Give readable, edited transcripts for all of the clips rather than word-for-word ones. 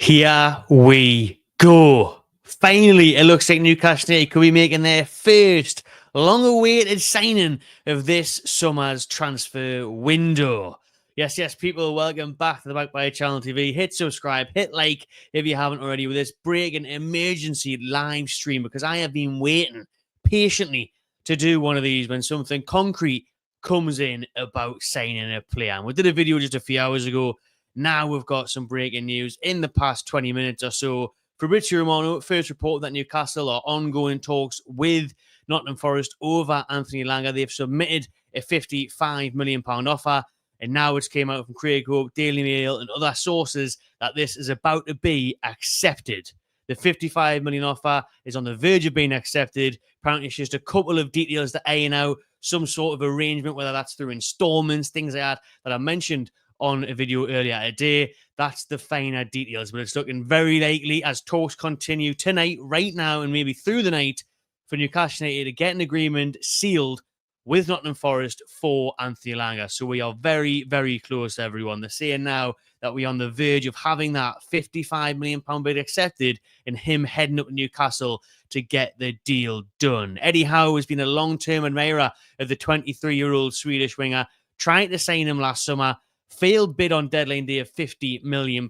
Here we go. Finally, it looks like Newcastle United could be making their first long-awaited signing of this summer's transfer window. Yes, people, welcome back to the Back by Channel TV. Hit subscribe, hit like if you haven't already with this breaking emergency live stream because I have been waiting patiently to do one of these when something concrete comes in about signing a player. And we did a video just a few hours ago. Now we've got some breaking news in the past 20 minutes or so. Fabrizio Romano first reported that Newcastle are ongoing talks with Nottingham Forest over Anthony Elanga. They've submitted a £55 million offer. And now it's came out from Craig Hope, Daily Mail, and other sources that this is about to be accepted. The £55 million offer is on the verge of being accepted. Apparently, it's just a couple of details to iron out, some sort of arrangement, whether that's through installments, things like that I mentioned on a video earlier today. That's the finer details, but it's looking very likely as talks continue tonight, right now, and maybe through the night for Newcastle United to get an agreement sealed with Nottingham Forest for Anthony Elanga. So we are very, very close, everyone. They're saying now that we're on the verge of having that £55 million bid accepted and him heading up to Newcastle to get the deal done. Eddie Howe has been a long-term admirer of the 23-year-old Swedish winger, trying to sign him last summer. Failed bid on deadline day of £50 million.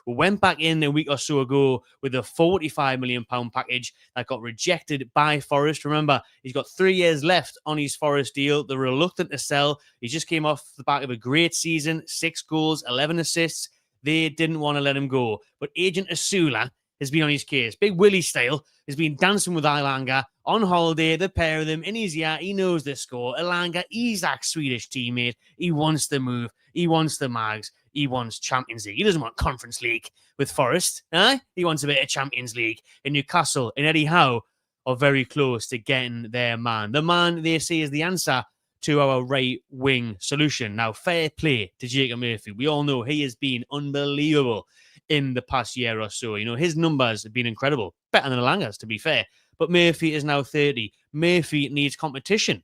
We went back in a week or so ago with a £45 million package that got rejected by Forest. Remember, he's got 3 years left on his Forest deal. They're reluctant to sell. He just came off the back of a great season, 6 goals, 11 assists. They didn't want to let him go. But Agent Asula has been on his case. Big Willie style has been dancing with Elanga on holiday, the pair of them in his ear. He knows the score. Elanga, he's that Swedish teammate. He wants the move. He wants the mags. He wants Champions League. He doesn't want Conference League with Forest. He wants a bit of Champions League. In Newcastle and Eddie Howe are very close to getting their man. The man they say is the answer to our right wing solution. Now, fair play to Jacob Murphy. We all know he has been unbelievable in the past year or so. You know, his numbers have been incredible. Better than Elanga's, to be fair. But Murphy is now 30. Murphy needs competition.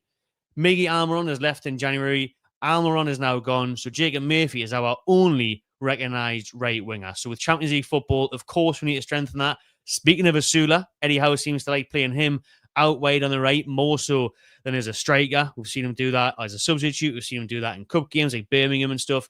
Miggy Almiron has left in January. Almiron is now gone. So Jacob Murphy is our only recognised right winger. So with Champions League football, of course, we need to strengthen that. Speaking of Asula, Eddie Howe seems to like playing him out wide on the right more so than as a striker. We've seen him do that as a substitute. We've seen him do that in cup games like Birmingham and stuff.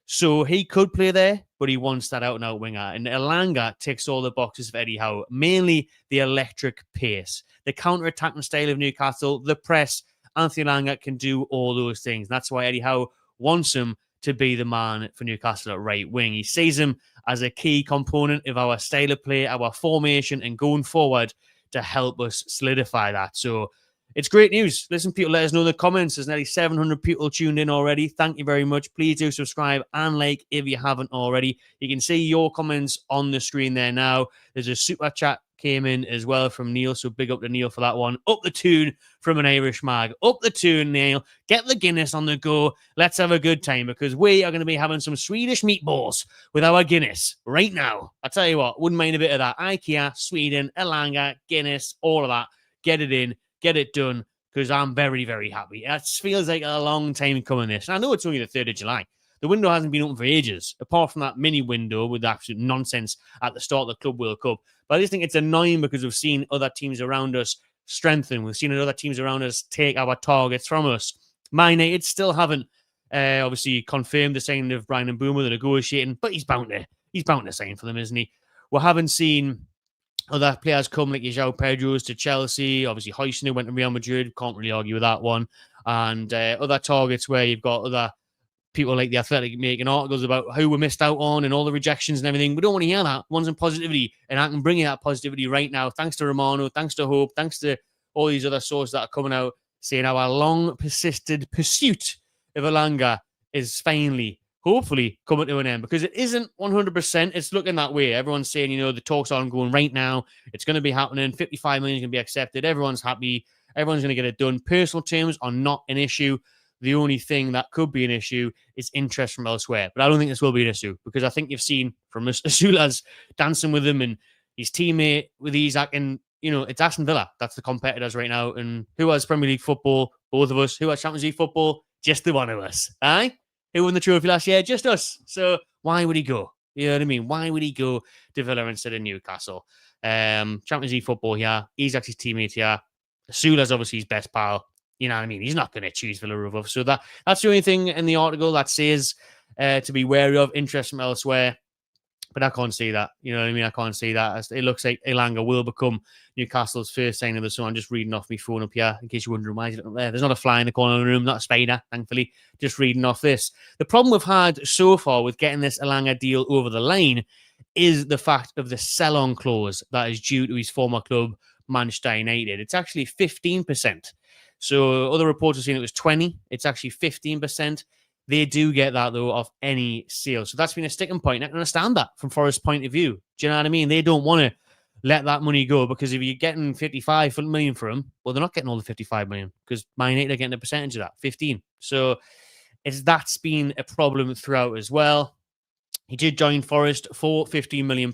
So he could play there, but he wants that out-and-out winger. And Elanga ticks all the boxes for Eddie Howe, mainly the electric pace, the counter-attacking style of Newcastle, the press. Anthony Elanga can do all those things. That's why Eddie Howe wants him to be the man for Newcastle at right wing. He sees him as a key component of our style of play, our formation, and going forward to help us solidify that. So it's great news. Listen, people, let us know in the comments. There's nearly 700 people tuned in already. Thank you very much. Please do subscribe and like if you haven't already. You can see your comments on the screen there now. There's a super chat came in as well from Neil, so big up to Neil for that one. Up the Toon from an Irish mag. Up the Toon, Neil. Get the Guinness on the go. Let's have a good time because we are going to be having some Swedish meatballs with our Guinness right now. I tell you what, wouldn't mind a bit of that. IKEA, Sweden, Elanga, Guinness, all of that. Get it in. Get it done, because I'm very, very happy. It feels like a long time coming, this. And I know it's only the 3rd of July. The window hasn't been open for ages, apart from that mini window with absolute nonsense at the start of the Club World Cup. But I just think it's annoying because we've seen other teams around us strengthen. We've seen other teams around us take our targets from us. Man United still haven't obviously confirmed the signing of Brian Mbeumo. They're negotiating, but he's bound to sign for them, isn't he? We haven't seen other players come like João Pedro's to Chelsea. Obviously, Huijsen went to Real Madrid. Can't really argue with that one. And other targets where you've got other people like The Athletic making articles about who we missed out on and all the rejections and everything. We don't want to hear that. We want some positivity. And I can bring you that positivity right now. Thanks to Romano. Thanks to Hope. Thanks to all these other sources that are coming out saying our long persisted pursuit of Elanga is finally, hopefully, coming to an end, because it isn't 100%. It's looking that way. Everyone's saying, you know, the talks are ongoing right now. It's going to be happening. 55 million is going to be accepted. Everyone's happy. Everyone's going to get it done. Personal terms are not an issue. The only thing that could be an issue is interest from elsewhere. But I don't think this will be an issue, because I think you've seen from Asula's dancing with him and his teammate with Isaac, and, you know, it's Aston Villa. That's the competitors right now. And who has Premier League football? Both of us. Who has Champions League football? Just the one of us. Aye? Who won the trophy last year? Just us. So why would he go? You know what I mean? Why would he go to Villa instead of Newcastle? Champions League football here. He's actually teammate here. Sula's obviously his best pal. You know what I mean? He's not going to choose Villa above. So that's the only thing in the article that says to be wary of. Interest from elsewhere. But I can't see that. You know what I mean? I can't see that. It looks like Elanga will become Newcastle's first signing of the summer. I'm just reading off my phone up here in case you're wondering why he's looking up there. There's not a fly in the corner of the room, not a spider, thankfully. Just reading off this. The problem we've had so far with getting this Elanga deal over the line is the fact of the sell-on clause that is due to his former club, Manchester United. It's actually 15%. So other reports are saying it was 20. It's actually 15%. They do get that, though, off any sale. So that's been a sticking point. I can understand that from Forest's point of view. Do you know what I mean? They don't want to let that money go because if you're getting 55 million for them, well, they're not getting all the 55 million because Man United are getting a percentage of that, 15. So that's been a problem throughout as well. He did join Forest for £15 million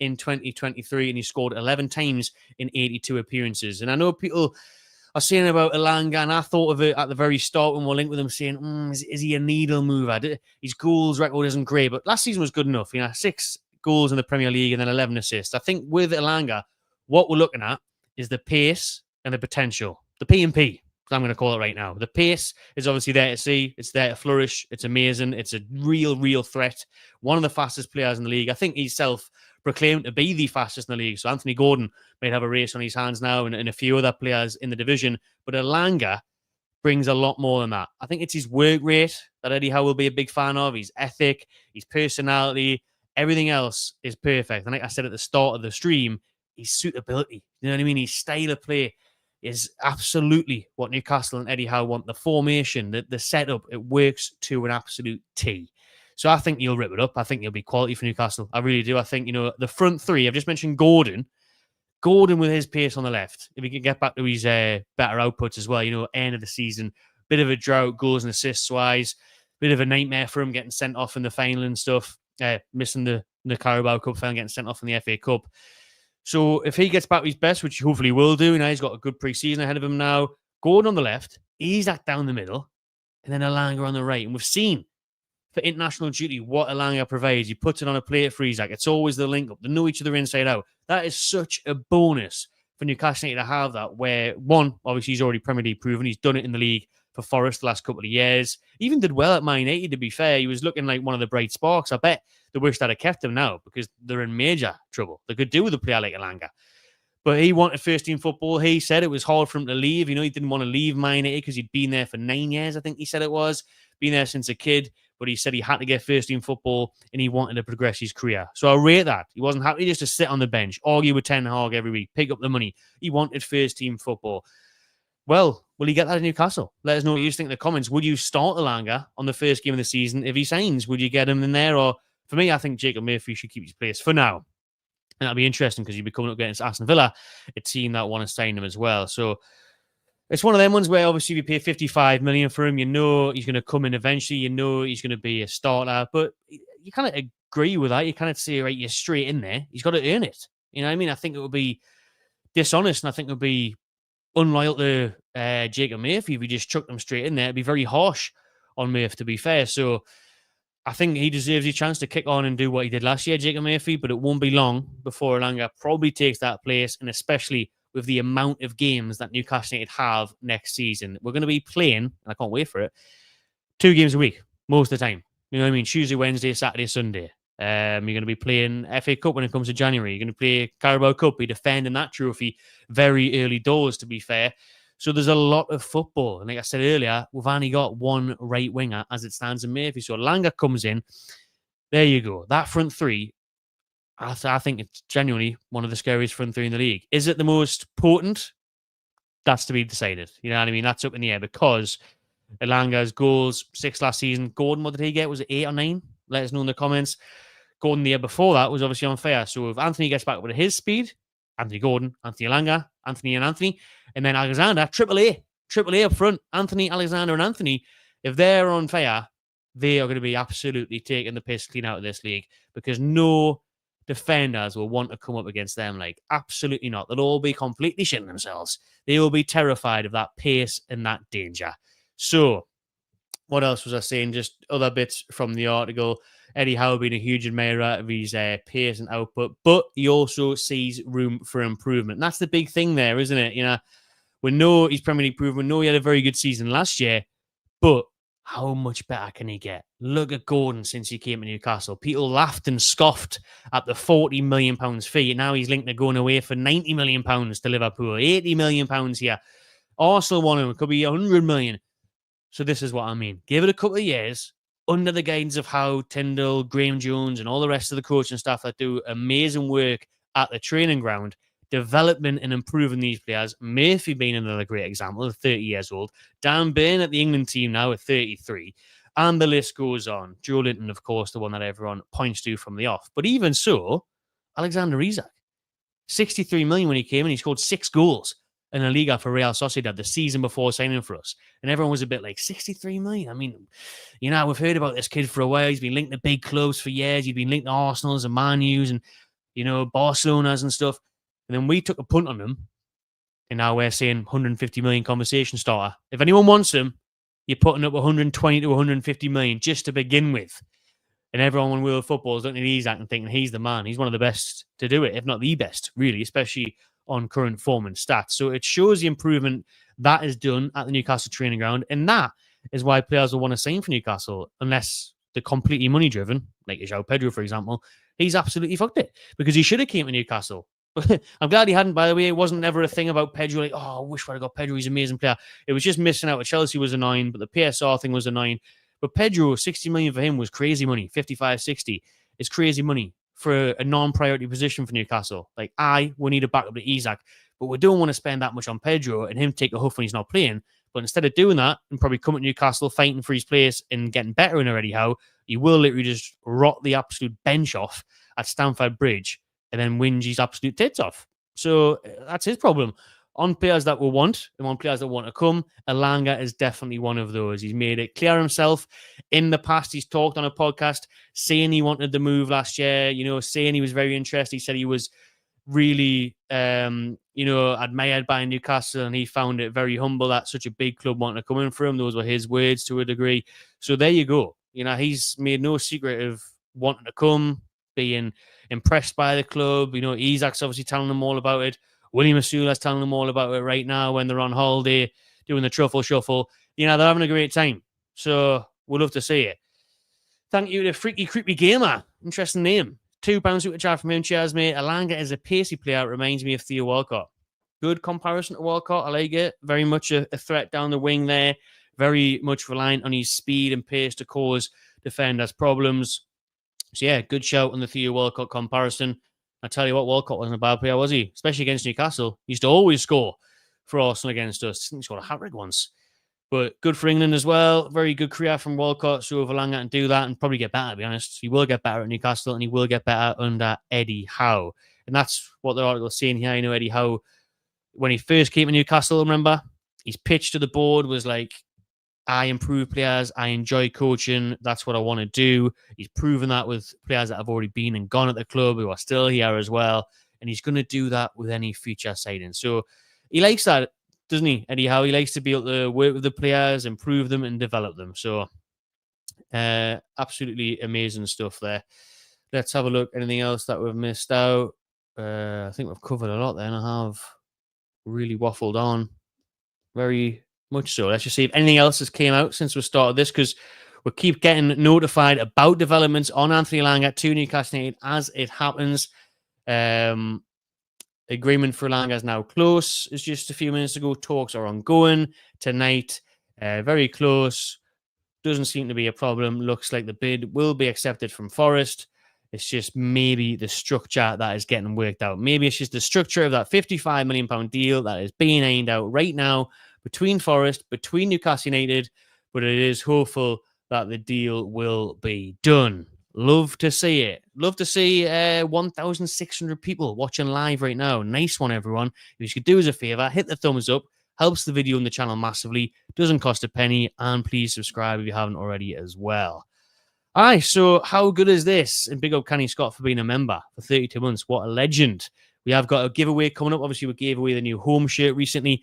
in 2023 and he scored 11 times in 82 appearances. And I know people I was saying about Elanga, and I thought of it at the very start when we're linked with him, saying, is he a needle mover? His goals record isn't great, but last season was good enough. 6 goals in the Premier League and then 11 assists. I think with Elanga, what we're looking at is the pace and the potential. The P&P, I'm going to call it right now. The pace is obviously there to see. It's there to flourish. It's amazing. It's a real threat. One of the fastest players in the league. I think he's self-proclaimed to be the fastest in the league. So Anthony Gordon might have a race on his hands now and a few other players in the division. But Elanga brings a lot more than that. I think it's his work rate that Eddie Howe will be a big fan of. His ethic, his personality, everything else is perfect. And like I said at the start of the stream, his suitability, you know what I mean? His style of play is absolutely what Newcastle and Eddie Howe want. The formation, the setup, it works to an absolute T. So I think he'll rip it up. I think he'll be quality for Newcastle. I really do. I think, the front three, I've just mentioned Gordon with his pace on the left. If he can get back to his better outputs as well, end of the season, bit of a drought, goals and assists wise, bit of a nightmare for him getting sent off in the final and stuff, missing the Carabao Cup final, getting sent off in the FA Cup. So if he gets back to his best, which he hopefully will do, he's got a good pre-season ahead of him now, Gordon on the left, Isak down the middle, and then Elanga on the right. And we've seen for international duty what Elanga provides. He puts it on a plate for Isak. It's always the link-up. They know each other inside out. That is such a bonus for Newcastle to have that, where, one, obviously he's already Premier League proven. He's done it in the league for Forest the last couple of years. He even did well at Man United, to be fair. He was looking like one of the bright sparks. I bet they wish they'd have kept him now because they're in major trouble. They could do with a player like Elanga. But he wanted first-team football. He said it was hard for him to leave. He didn't want to leave Man United because he'd been there for 9 years, I think he said it was. Been there since a kid. But he said he had to get first-team football and he wanted to progress his career. So I rate that. He wasn't happy just to sit on the bench, argue with Ten Hag every week, pick up the money. He wanted first-team football. Well, will he get that in Newcastle? Let us know what you think in the comments. Would you start Elanga on the first game of the season if he signs? Would you get him in there? Or for me, I think Jacob Murphy should keep his place for now. And that'll be interesting because he'll be coming up against Aston Villa, a team that want to sign him as well. So it's one of them ones where obviously if you pay 55 million for him, he's going to come in eventually. He's going to be a starter. But you kind of agree with that. You kind of say, right, you're straight in there. He's got to earn it. You know what I mean? I think it would be dishonest and I think it would be unloyal to Jacob Murphy if we just chucked him straight in there. It'd be very harsh on Murphy, to be fair. So I think he deserves a chance to kick on and do what he did last year, Jacob Murphy, but it won't be long before Elanga probably takes that place, and especially with the amount of games that Newcastle United have next season. We're going to be playing, and I can't wait for it, 2 games a week, most of the time. You know what I mean? Tuesday, Wednesday, Saturday, Sunday. You're going to be playing FA Cup when it comes to January. You're going to play Carabao Cup. You're defending that trophy very early doors, to be fair. So there's a lot of football. And like I said earlier, we've only got one right winger as it stands in Murphy. So Elanga comes in. There you go. That front three, I think it's genuinely one of the scariest front three in the league. Is it the most potent? That's to be decided. You know what I mean? That's up in the air because Elanga's goals, 6 last season. Gordon, what did he get? Was it 8 or 9? Let us know in the comments. Gordon the year before that was obviously unfair. So if Anthony gets back with his speed, Anthony Gordon, Anthony Elanga, Anthony and Anthony, and then Alexander, triple A up front, Anthony, Alexander and Anthony, if they're on fire, they are going to be absolutely taking the piss clean out of this league because no defenders will want to come up against them. Absolutely not. They'll all be completely shitting themselves. They will be terrified of that pace and that danger. So What else was I saying? Just other bits from the article. Eddie Howe being a huge admirer of his pace and output, but he also sees room for improvement. And that's the big thing there, isn't it? We know he's Premier League proven. We know he had a very good season last year, but how much better can he get? Look at Gordon since he came to Newcastle. People laughed and scoffed at the £40 million fee. Now he's linked to going away for £90 million to Liverpool, £80 million here. Arsenal want him. It could be £100 million. So this is what I mean. Give it a couple of years under the guidance of Howe, Tyndall, Graham Jones, and all the rest of the coaching staff that do amazing work at the training ground. Development and improving these players. Murphy being another great example of 30 years old. Dan Burn at the England team now at 33. And the list goes on. Joe Linton, of course, the one that everyone points to from the off. But even so, Alexander Isak, 63 million when he came in. He scored 6 goals in a Liga for Real Sociedad the season before signing for us. And everyone was a bit like, 63 million? I mean, we've heard about this kid for a while. He's been linked to big clubs for years. He's been linked to Arsenal's and Man U's and, Barcelona's and stuff. And then we took a punt on him. And now we're saying 150 million conversation starter. If anyone wants him, you're putting up 120 to 150 million just to begin with. And everyone on World Football is looking at Isak and thinking he's the man. He's one of the best to do it, if not the best, really, especially on current form and stats. So it shows the improvement that is done at the Newcastle training ground. And that is why players will want to sign for Newcastle, unless they're completely money-driven, like João Pedro, for example. He's absolutely fucked it because he should have came to Newcastle. I'm glad he hadn't, by the way. It wasn't never a thing about Pedro, like, I wish I'd got Pedro. He's an amazing player. It was just missing out at Chelsea was annoying, but the PSR thing was annoying. But Pedro, 60 million for him was crazy money. 55, 60 is crazy money for a non-priority position for Newcastle. Like, we need a backup to Isak, but we don't want to spend that much on Pedro and him take a huff when he's not playing. But instead of doing that and probably coming to Newcastle, fighting for his place and getting better in already, how he will literally just rot the absolute bench off at Stamford Bridge and then whinge his absolute tits off. So that's his problem. On players that we want and on players that want to come, Elanga is definitely one of those. He's made it clear himself. In the past, he's talked on a podcast saying he wanted the move last year, saying he was very interested. He said he was really, admired by Newcastle and he found it very humble that such a big club wanted to come in for him. Those were his words to a degree. So there you go. He's made no secret of wanting to come, being impressed by the club. Isak's obviously telling them all about it. William Masula's telling them all about it right now when they're on holiday, doing the truffle shuffle. They're having a great time. So we'll love to see it. Thank you to Freaky Creepy Gamer. Interesting name. £2 super chat from him. Cheers, mate. Elanga is a pacey player. It reminds me of Theo Walcott. Good comparison to Walcott. I like it. Very much a threat down the wing there. Very much reliant on his speed and pace to cause defenders problems. So, yeah, good shout on the Theo Walcott comparison. I tell you what, Walcott wasn't a bad player, was he? Especially against Newcastle. He used to always score for Arsenal against us. I think he scored a hat-trick once. But good for England as well. Very good career from Walcott. So if Elanga can do that and probably get better, to be honest. He will get better at Newcastle and he will get better under Eddie Howe. And that's what the article is saying here. Eddie Howe, when he first came to Newcastle, remember, his pitch to the board was like, I improve players. I enjoy coaching. That's what I want to do. He's proven that with players that have already been and gone at the club who are still here as well. And he's going to do that with any future signing. So he likes that, doesn't he, Eddie Howe? He likes to be able to work with the players, improve them and develop them. So absolutely amazing stuff there. Let's have a look. Anything else that we've missed out? I think we've covered a lot there and I have really waffled on. Very much so. Let's just see if anything else has came out since we started this, because we keep getting notified about developments on Anthony Elanga to Newcastle United as it happens. Agreement for Elanga is now close. It's just a few minutes ago. Talks are ongoing tonight. Very close. Doesn't seem to be a problem. Looks like the bid will be accepted from Forest. It's just maybe the structure that is getting worked out. Maybe it's just the structure of that £55 million deal that is being aimed out right now between Forest, between Newcastle United, but it is hopeful that the deal will be done. Love to see it. Love to see 1,600 people watching live right now. Nice one, everyone. If you could do us a favor, hit the thumbs up. Helps the video and the channel massively. Doesn't cost a penny. And please subscribe if you haven't already as well. All right, so how good is this? And big up Kenny Scott for being a member for 32 months. What a legend. We have got a giveaway coming up. Obviously, we gave away the new home shirt recently.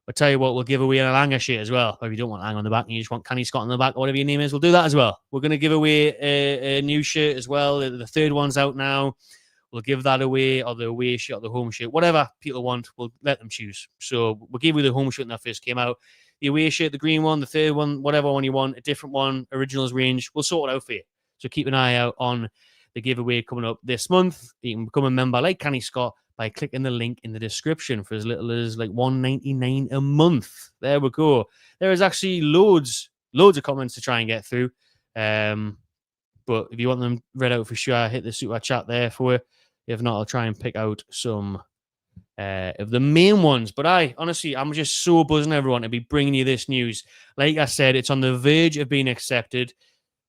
I'll tell you what, we'll give away an Elanga shirt as well. Or if you don't want Elanga on the back and you just want Canny Scott on the back or whatever your name is, we'll do that as well. We're going to give away a new shirt as well. The third one's out now. We'll give that away, or the away shirt or the home shirt. Whatever people want, we'll let them choose. So we'll give you the home shirt when that first came out. The away shirt, the green one, the third one, whatever one you want, a different one, originals range, we'll sort it out for you. So keep an eye out on the giveaway coming up this month. You can become a member like Canny Scott by clicking the link in the description for as little as like $1.99 a month. There we go. There is actually loads of comments to try and get through. But if you want them read out for sure, hit the super chat there for you. If not, I'll try and pick out some of the main ones. But honestly, I'm just so buzzing, everyone, to be bringing you this news. Like I said, it's on the verge of being accepted.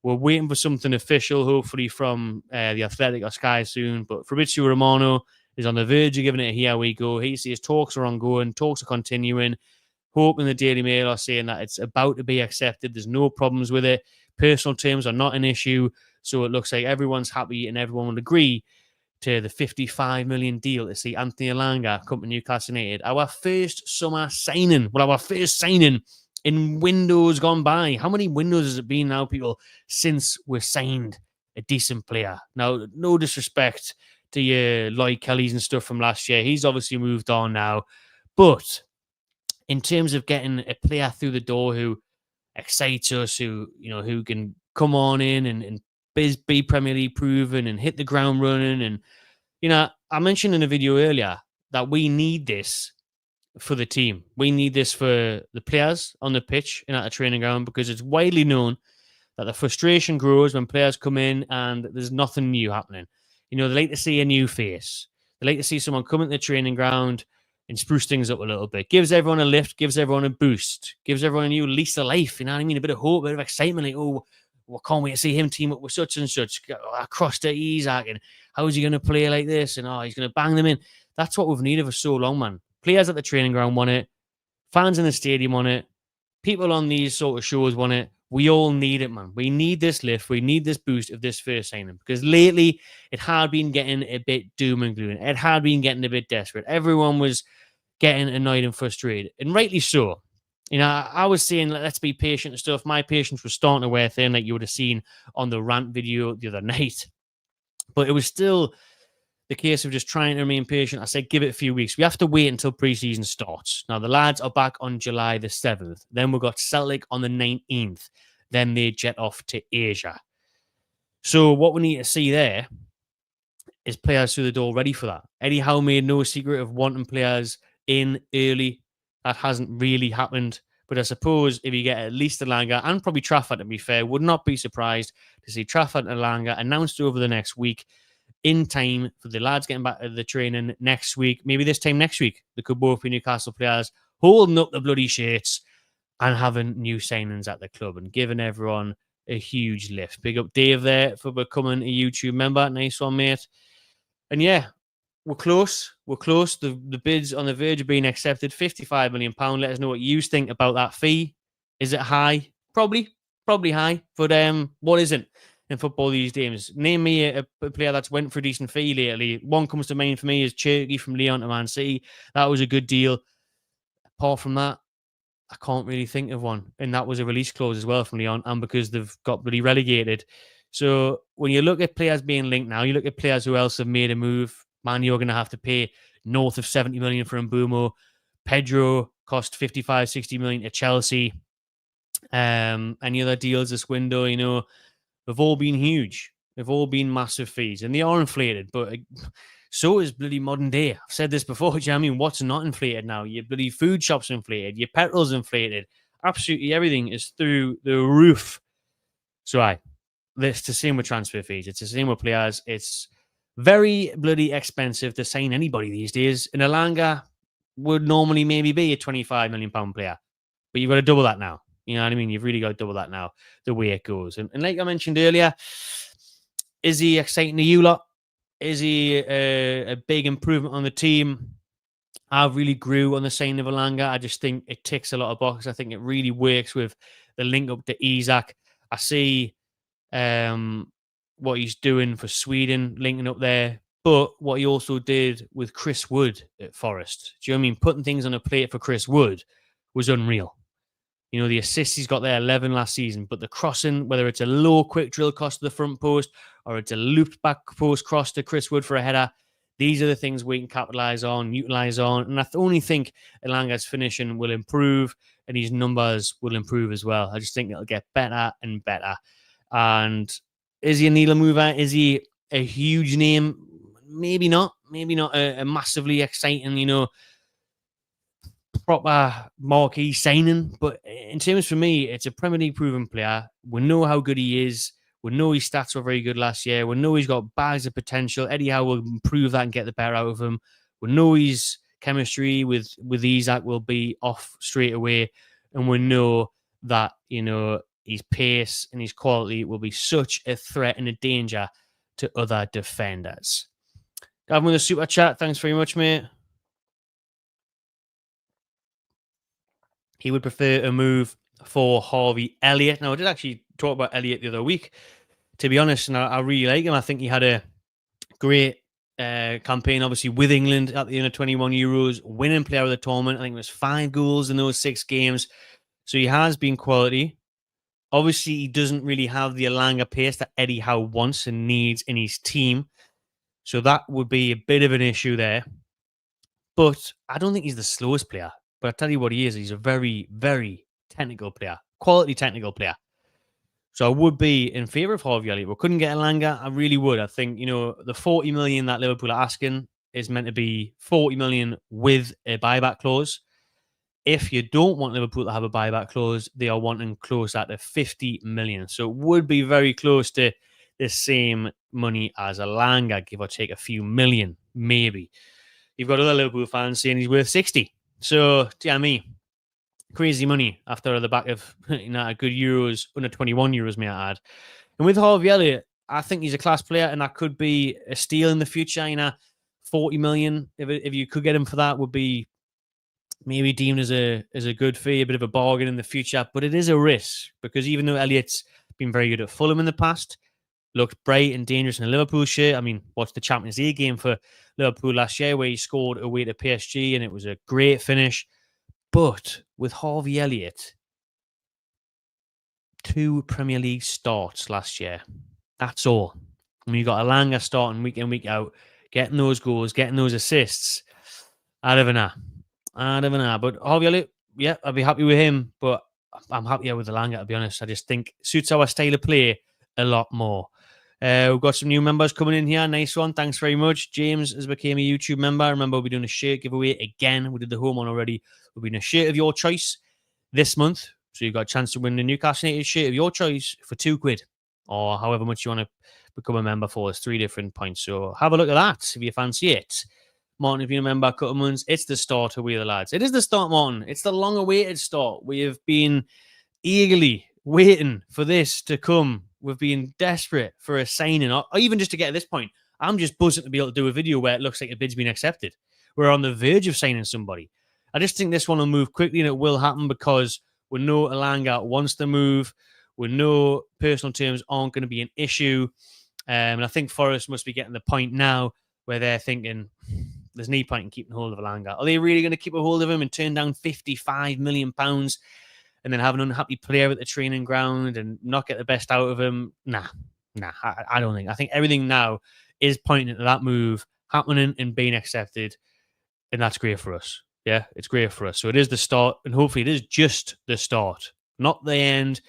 We're waiting for something official, hopefully from the Athletic or Sky soon. But Fabrizio Romano is on the verge of giving it a here we go. He says talks are ongoing, talks are continuing. Hope in the Daily Mail are saying that it's about to be accepted. There's no problems with it. Personal terms are not an issue. So it looks like everyone's happy and everyone will agree to the $55 million deal to see Anthony Elanga come to Newcastle United. Our first summer signing. Well, our first signing in windows gone by. How many windows has it been now, people, since we signed a decent player? Now, no disrespect to your Lloyd Kellys and stuff from last year. He's obviously moved on now. But in terms of getting a player through the door who excites us, who can come on in and be Premier League proven and hit the ground running. And, I mentioned in a video earlier that we need this for the team. We need this for the players on the pitch and at the training ground, because it's widely known that the frustration grows when players come in and there's nothing new happening. They like to see a new face. They like to see someone come into the training ground and spruce things up a little bit. Gives everyone a lift, gives everyone a boost, gives everyone a new lease of life. You know what I mean? A bit of hope, a bit of excitement. Like, oh, well, can't wait to see him team up with such and such. Across the Isaac, and how is he going to play like this? And he's going to bang them in. That's what we've needed for so long, man. Players at the training ground want it. Fans in the stadium want it. People on these sort of shows want it. We all need it, man. We need this lift. We need this boost of this first signing, because lately it had been getting a bit doom and gloom. It had been getting a bit desperate. Everyone was getting annoyed and frustrated, and rightly so. I was saying, let's be patient and stuff. My patience was starting to wear thin, like you would have seen on the rant video the other night. But it was still the case of just trying to remain patient. I said, give it a few weeks. We have to wait until preseason starts. Now, the lads are back on July the 7th. Then we've got Celtic on the 19th. Then they jet off to Asia. So what we need to see there is players through the door ready for that. Eddie Howe made no secret of wanting players in early. That hasn't really happened. But I suppose if you get at least Elanga and probably Trafford, to be fair, would not be surprised to see Trafford and Elanga announced over the next week, in time for the lads getting back to the training next week. Maybe this time next week, they could both be Newcastle players holding up the bloody shirts and having new signings at the club and giving everyone a huge lift. Big up Dave there for becoming a YouTube member. Nice one, mate. And yeah, we're close. We're close. The bid's on the verge of being accepted. £55 million. Let us know what you think about that fee. Is it high? Probably high. But what isn't in football these days? Name me a player that's went for a decent fee lately. One comes to mind for me is Cherky from Lyon to Man City. That was a good deal. Apart from that, I can't really think of one. And that was a release clause as well from Lyon, and because they've got really relegated. So when you look at players being linked now, you look at players who else have made a move. Man, you're going to have to pay north of 70 million for Mbumo. Pedro cost 55, 60 million to Chelsea. Any other deals this window, they've all been huge. They've all been massive fees, and they are inflated, but so is bloody modern day. I've said this before, do you know what I mean? What's not inflated now? Your bloody food shop's inflated. Your petrol's inflated. Absolutely everything is through the roof. So it's the same with transfer fees. It's the same with players. It's very bloody expensive to sign anybody these days. And Elanga would normally maybe be a £25 million player, but you've got to double that now. You know what I mean? You've really got to double that now, the way it goes. And like I mentioned earlier, is he exciting to you lot? Is he a big improvement on the team? I really grew on the signing of Elanga. I just think it ticks a lot of boxes. I think it really works with the link up to Isaac. I see what he's doing for Sweden, linking up there, but what he also did with Chris Wood at Forest. Do you know what I mean? Putting things on a plate for Chris Wood was unreal. You know, the assists he's got there, 11 last season, but the crossing, whether it's a low quick drill cross to the front post or it's a looped back post cross to Chris Wood for a header, these are the things we can capitalize on, utilize on. And I only think Elanga's finishing will improve and his numbers will improve as well. I just think it'll get better and better. And is he a needle mover? Is he a huge name? Maybe not. Maybe not a massively exciting, you know, proper marquee signing. But in terms for me, it's a Premier League proven player. We know how good he is. We know his stats were very good last year. We know he's got bags of potential. Eddie Howe will improve that and get the better out of him. We know his chemistry with Isaac will be off straight away. And we know that, you know, his pace and his quality will be such a threat and a danger to other defenders. Gavin with a super chat. Thanks very much, mate. He would prefer a move for Harvey Elliott. Now, I did actually talk about Elliott the other week, to be honest, and I really like him. I think he had a great campaign, obviously, with England at the Under-21 Euros, winning player of the tournament. I think it was 5 goals in those 6 games. So he has been quality. Obviously, he doesn't really have the Elanga pace that Eddie Howe wants and needs in his team. So that would be a bit of an issue there. But I don't think he's the slowest player. But I tell you what he is. He's a very, very technical player. Quality technical player. So I would be in favour of Harvey Elliott. We couldn't get Elanga. I really would. I think, you know, the 40 million that Liverpool are asking is meant to be 40 million with a buyback clause. If you don't want Liverpool to have a buyback clause, they are wanting close at the 50 million. So it would be very close to the same money as Elanga, give or take a few million, maybe. You've got other Liverpool fans saying he's worth 60. So, yeah, me, crazy money after the back of, you know, a good Euros, Under-21 Euros, may I add. And with Harvey Elliott, I think he's a class player, and that could be a steal in the future. You know, 40 million, if you could get him for that, would be maybe deemed as a good fee, a bit of a bargain in the future. But it is a risk, because even though Elliott's been very good at Fulham in the past, looked bright and dangerous in a Liverpool shirt. I mean, watch the Champions League game for Liverpool last year where he scored away to PSG and it was a great finish. But with Harvey Elliott, 2 Premier League starts last year. That's all. When you got Elanga starting week in, week out, getting those goals, getting those assists, I don't know. But Harvey Elliott, yeah, I'd be happy with him. But I'm happier with Elanga, to be honest. I just think suits our style of play a lot more. We've got some new members coming in here. Nice one. Thanks very much. James has become a YouTube member. Remember, we'll be doing a shirt giveaway again. We did the home one already. We'll be doing a shirt of your choice this month. So you've got a chance to win the Newcastle United shirt of your choice for £2 or however much you want to become a member for. There's 3 different points. So have a look at that if you fancy it. Martin, if you're a member, Cuttermans, it's the start of We the Lads. It is the start, Martin. It's the long-awaited start. We have been eagerly waiting for this to come. We've been desperate for a signing, or even just to get to this point. I'm just buzzing to be able to do a video where it looks like a bid's been accepted. We're on the verge of signing somebody. I just think this one will move quickly, and it will happen because we know Elanga wants to move. We know personal terms aren't going to be an issue. And I think Forest must be getting the point now where they're thinking there's no point in keeping hold of Elanga. Are they really going to keep a hold of him and turn down £55 million and then have an unhappy player at the training ground and not get the best out of him? Nah, I don't think. I think everything now is pointing to that move happening and being accepted, and that's great for us. Yeah, it's great for us. So it is the start, and hopefully it is just the start, not the end,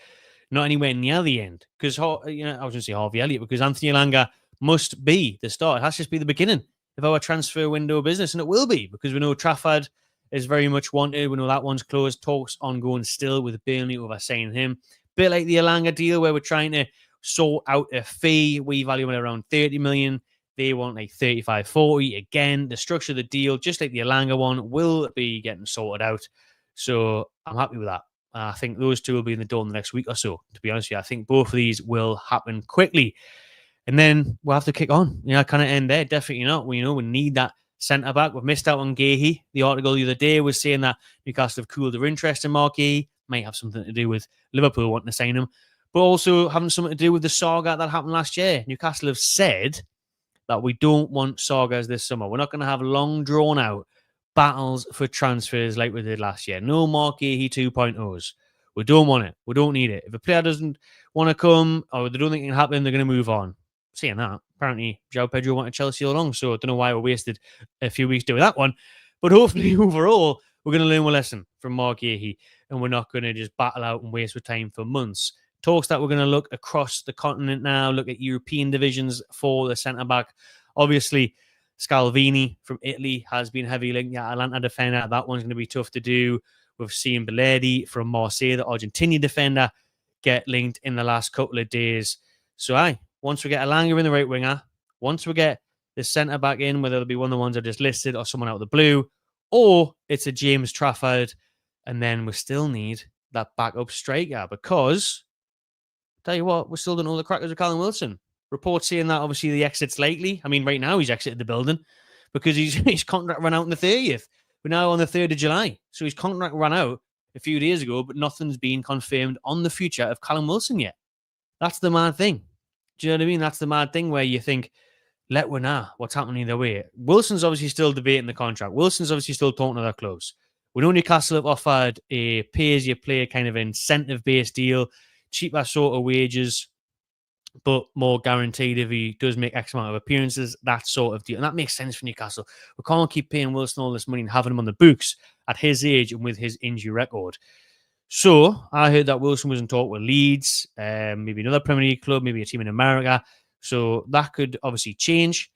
not anywhere near the end. Because, you know, I was going to say Harvey Elliott, because Anthony Elanga must be the start. It has to just be the beginning of our transfer window business, and it will be, because we know Trafford is very much wanted. We know that one's closed. Talks ongoing still with Burnley over signing him. Bit like the Elanga deal where we're trying to sort out a fee. We value it around 30 million. They want like 35, 40. Again, the structure of the deal, just like the Elanga one, will be getting sorted out. So I'm happy with that. I think those two will be in the door in the next week or so, to be honest with you. I think both of these will happen quickly. And then we'll have to kick on. You know, kind of end there. Definitely not. We need that centre back. We've missed out on Gahey. The article the other day was saying that Newcastle have cooled their interest in Mark Gahey. Might have something to do with Liverpool wanting to sign him, but also having something to do with the saga that happened last year. Newcastle have said that we don't want sagas this summer. We're not going to have long drawn out battles for transfers like we did last year. No Mark Gahey 2.0s. We don't want it. We don't need it. If a player doesn't want to come or they don't think it can happen, they're going to move on. Saying that, apparently, João Pedro wanted Chelsea all along, so I don't know why we wasted a few weeks doing that one. But hopefully, overall, we're going to learn a lesson from Mark Gahey, and we're not going to just battle out and waste our time for months. Talks that we're going to look across the continent now, look at European divisions for the centre-back. Obviously, Scalvini from Italy has been heavy linked. Yeah, Atalanta defender. That one's going to be tough to do. We've seen Belletti from Marseille, the Argentinian defender, get linked in the last couple of days. So, once we get Elanga in the right winger, once we get the centre back in, whether it'll be one of the ones I just listed or someone out of the blue, or it's a James Trafford, and then we still need that backup striker because, tell you what, we still don't know the crackers of Callum Wilson. Reports saying that obviously the exit's likely. I mean, right now he's exited the building because his contract ran out on the 30th. We're now on the 3rd of July. So his contract ran out a few days ago, but nothing's been confirmed on the future of Callum Wilson yet. That's the mad thing. Do you know what I mean? That's the mad thing where you think, let we know what's happening either way. Wilson's obviously still debating the contract. Wilson's obviously still talking to their clubs. We know Newcastle have offered a pay-as-you-play kind of incentive-based deal, cheaper sort of wages, but more guaranteed if he does make X amount of appearances, that sort of deal. And that makes sense for Newcastle. We can't keep paying Wilson all this money and having him on the books at his age and with his injury record. So I heard that Wilson was in talk with Leeds, maybe another Premier League club, maybe a team in America. So that could obviously change,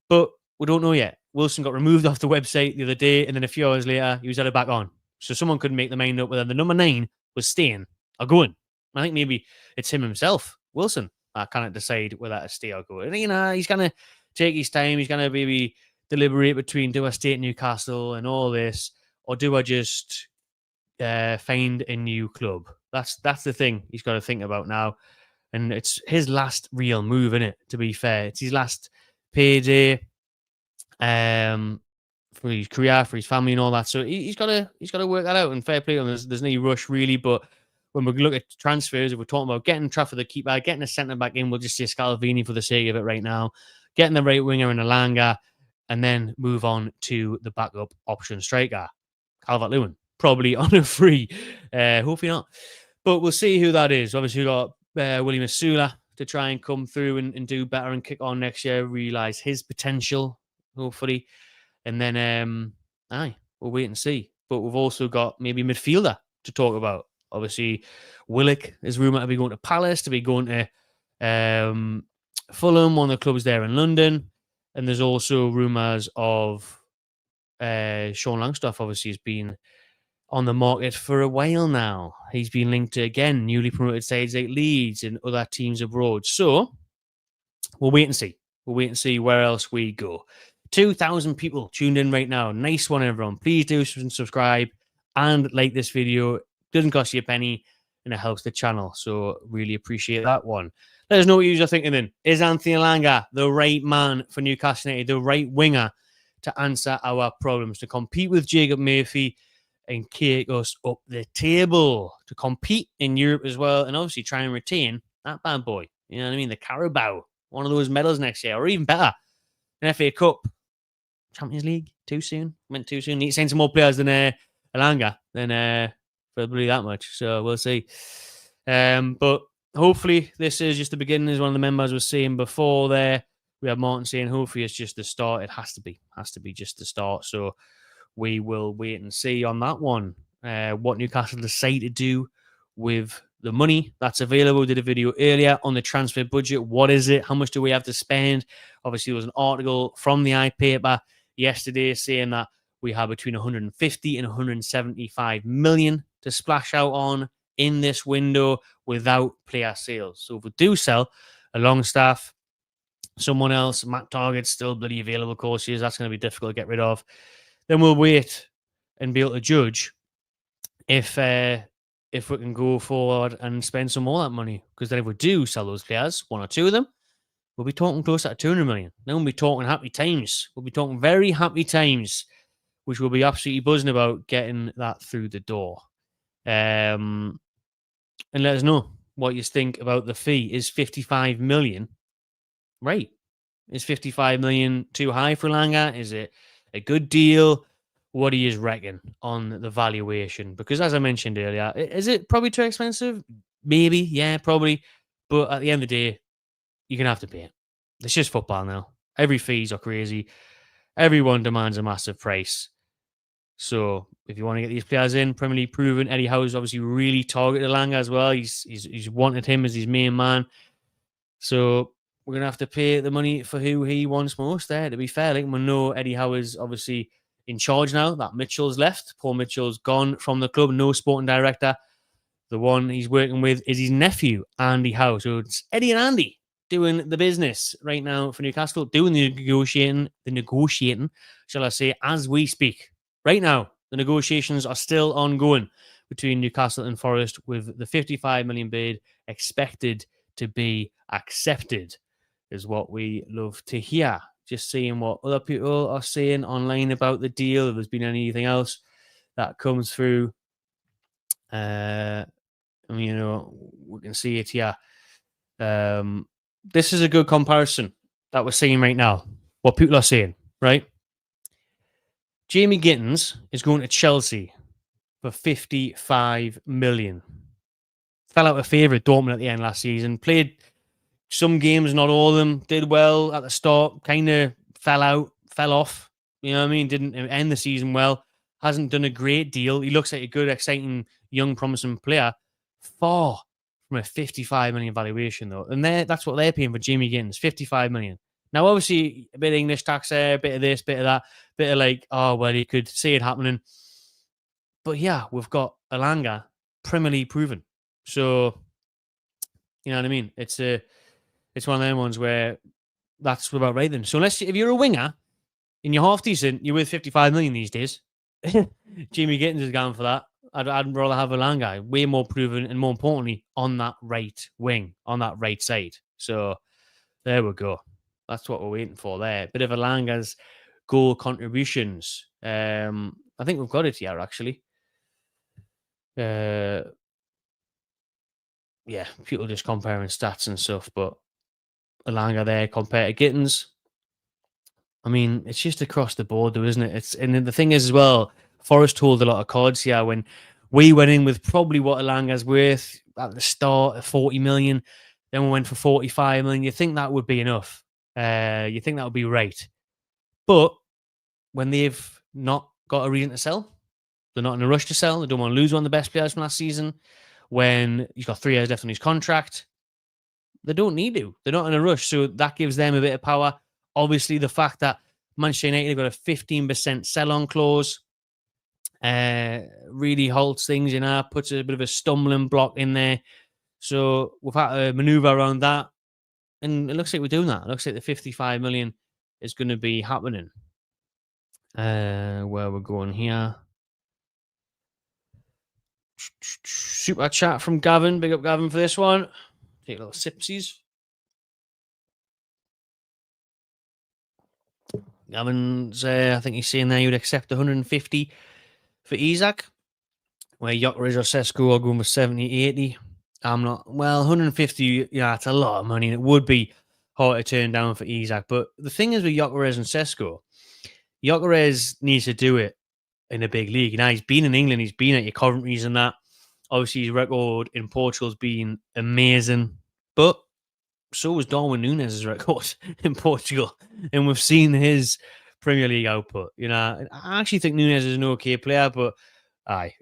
but we don't know yet. Wilson got removed off the website the other day, and then a few hours later, he was added back on. So someone couldn't make the mind up whether the number 9 was staying or going. I think maybe it's him himself, Wilson. I can't decide whether to stay or go. And, he's going to take his time. He's going to maybe deliberate between, do I stay at Newcastle and all this, or do I just find a new club? That's the thing he's got to think about now. And it's his last real move, isn't it? To be fair, it's his last payday for his career, for his family, and all that. So he's got to work that out. And fair play, and there's no rush really. But when we look at transfers, if we're talking about getting Trafford the keeper, getting a centre back in, we'll just say Scalvini for the sake of it right now. Getting the right winger in Elanga, and then move on to the backup option striker, Calvert-Lewin, probably on a free. Hopefully not, but we'll see who that is. Obviously, we've got William Asula to try and come through and do better and kick on next year, realise his potential, hopefully. And then, we'll wait and see. But we've also got maybe midfielder to talk about. Obviously, Willock is rumoured to be going to Palace, to be going to Fulham, one of the clubs there in London. And there's also rumours of Sean Langstaff, obviously, has been on the market for a while now. He's been linked to, again, newly promoted sides like Leeds and other teams abroad. So we'll wait and see. We'll wait and see where else we go. 2,000 people tuned in right now. Nice one, everyone. Please do subscribe and like this video. Doesn't cost you a penny and it helps the channel. So really appreciate that one. Let us know what you're thinking then. Is Anthony Elanga the right man for Newcastle United, the right winger to answer our problems, to compete with Jacob Murphy and take us up the table, to compete in Europe as well, and obviously try and retain that bad boy? You know what I mean? The Carabao, one of those medals next year, or even better, an FA Cup, Champions League. Too soon? Went too soon. Need to send some more players than Elanga, than probably that much. So we'll see. But hopefully this is just the beginning, as one of the members was saying before there. We have Martin saying hopefully it's just the start. It has to be just the start. So we will wait and see on that one. What Newcastle decide to do with the money that's available. Did a video earlier on the transfer budget. What is it? How much do we have to spend? Obviously, there was an article from the iPaper yesterday saying that we have between 150 and 175 million to splash out on in this window without player sales. So if we do sell a Longstaff, someone else, Matt Target's still bloody available, of course, that's going to be difficult to get rid of. Then we'll wait and be able to judge if we can go forward and spend some more of that money. Because then if we do sell those players, one or two of them, we'll be talking closer to 200 million. Then we'll be talking happy times. We'll be talking very happy times, which we'll be absolutely buzzing about getting that through the door. And let us know what you think about the fee. Is 55 million right? Is 55 million too high for Elanga? Is it a good deal? what do you reckon on the valuation? Because as I mentioned earlier, is it probably too expensive? Maybe, yeah, probably. But at the end of the day, you're gonna have to pay it. It's just football now. Every fees are crazy. Everyone demands a massive price. So if you want to get these players in, Premier League proven, Eddie Howe's obviously really targeted Elanga as well. He's wanted him as his main man. So we're gonna have to pay the money for who he wants most there, to be fair. Like, we know Eddie Howe is obviously in charge now. That Mitchell's left. Paul Mitchell's gone from the club, no sporting director. The one he's working with is his nephew, Andy Howe. So it's Eddie and Andy doing the business right now for Newcastle, doing the negotiating, shall I say, as we speak. Right now, the negotiations are still ongoing between Newcastle and Forest, with the 55 million bid expected to be accepted, is what we love to hear. Just seeing what other people are saying online about the deal, if there's been anything else that comes through. You know, we can see it here. This is a good comparison that we're seeing right now. What people are saying, right? Jamie Gittins is going to Chelsea for 55 million. Fell out of favour at Dortmund at the end last season. Played some games, not all of them. Did well at the start. Kind of fell off. You know what I mean? Didn't end the season well. Hasn't done a great deal. He looks like a good, exciting, young, promising player. Far from a 55 million valuation, though. And that's what they're paying for Jamie Gittins, 55 million. Now, obviously, a bit of English tax there, a bit of this, bit of that, bit of like, oh, well, you could see it happening. But yeah, we've got Elanga, Premier League proven. So, you know what I mean? It's one of them ones where that's about right then. So if you're a winger and you're half decent, you're worth 55 million these days. Jamie Gittins is going for that. I'd rather have Elanga, way more proven, and more importantly, on that right wing, on that right side. So there we go. That's what we're waiting for there. Bit of Elanga's goal contributions. I think we've got it here, actually. Yeah, people just comparing stats and stuff, but Elanga there compared to Gittins. I mean, it's just across the board, though, isn't it? And the thing is, as well, Forest hold a lot of cards here. When we went in with probably what Elanga's worth at the start, 40 million, then we went for 45 million. You think that would be enough? You think that would be right? But when they've not got a reason to sell, they're not in a rush to sell. They don't want to lose one of the best players from last season. When he's got 3 years left on his contract, they don't need to. They're not in a rush, so that gives them a bit of power. Obviously, the fact that Manchester United have got a 15% sell-on clause really halts things, puts a bit of a stumbling block in there. So we've had to maneuver around that. And it looks like we're doing that. It looks like the 55 million is going to be happening. Where we're going here. Super chat from Gavin. Big up Gavin for this one. Take a little sipsies. Gavin's, I think he's saying there you'd accept 150 for Isak, where Gyökeres or Sesko are going for 70, 80. I'm not, 150, yeah, it's a lot of money, and it would be hard to turn down for Isak. But the thing is with Gyökeres and Sesko, Gyökeres needs to do it in a big league. Now, he's been in England, he's been at your Coventry's and that. Obviously, his record in Portugal's been amazing, but so was Darwin Núñez's record in Portugal, and we've seen his Premier League output. I actually think Núñez is an okay player, but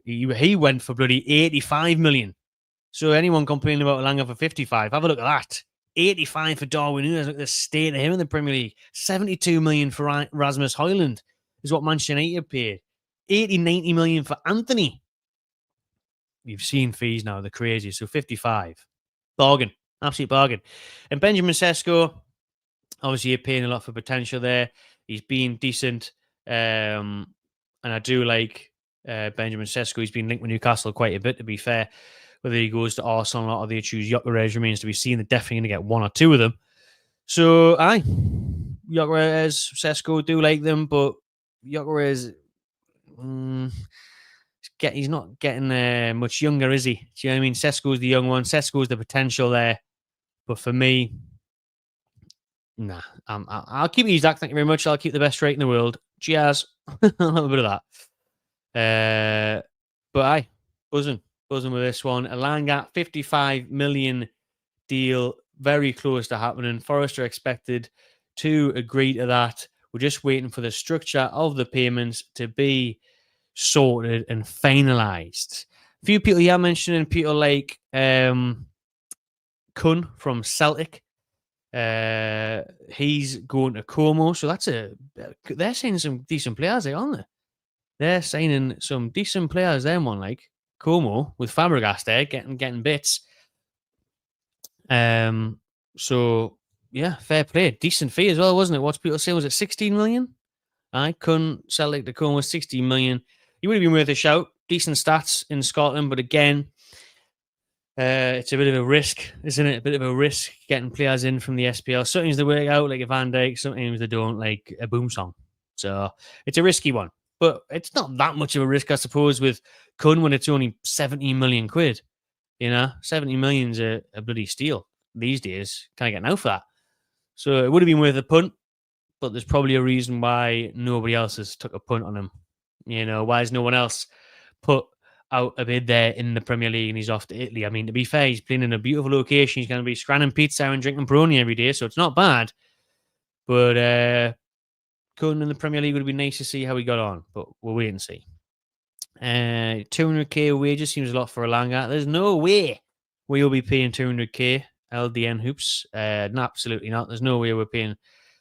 he went for bloody 85 million. So anyone complaining about Elanga for 55, have a look at that. 85 for Darwin Núñez. Look at the state of him in the Premier League. 72 million for Rasmus Højlund is what Manchester United paid. 80, 90 million for Anthony. You've seen fees now, they're crazy. So 55. Bargain. Absolute bargain. And Benjamin Sesko, obviously you're paying a lot for potential there. He's been decent. And I do like Benjamin Sesko. He's been linked with Newcastle quite a bit, to be fair. Whether he goes to Arsenal or they choose Gyökeres remains to be seen. They're definitely going to get 1 or 2 of them. So, Gyökeres, Sesko, do like them, but Gyökeres, he's not getting much younger, is he? Do you know what I mean? Sesko's the young one. Sesko's the potential there. But for me, nah. I'll keep Isak. Thank you very much. I'll keep the best rate in the world. Cheers. I'll have a bit of that. But buzzing with this one. Elanga, 55 million deal, very close to happening. Forest are expected to agree to that. We're just waiting for the structure of the payments to be sorted and finalized. A few people here mentioning people like Kun from Celtic. He's going to Como, so they're signing some decent players there, aren't they? They're signing some decent players there, one like Como with Fabregas there getting bits. So yeah, fair play, decent fee as well, wasn't it? What's people say? Was it 16 million? I couldn't sell it to Como 16 million. He would have been worth a shout. Decent stats in Scotland, but again, it's a bit of a risk, isn't it? A bit of a risk getting players in from the SPL. Sometimes they work out like a Van Dijk, sometimes they don't, like a Boom Song. So it's a risky one, but it's not that much of a risk, I suppose, with Kun when it's only 17 million quid. 70 million's a bloody steal these days. Can't get out for that. So it would have been worth a punt, but there's probably a reason why nobody else has took a punt on him. Why has no one else put out a bid there in the Premier League and he's off to Italy? I mean, to be fair, he's playing in a beautiful location. He's going to be scranning pizza and drinking Peroni every day, so it's not bad. But going in the Premier League would be nice to see how he got on, but we'll wait and see. 200k wages seems a lot for Elanga. There's no way we'll be paying 200k LDN hoops. No, absolutely not. There's no way we're paying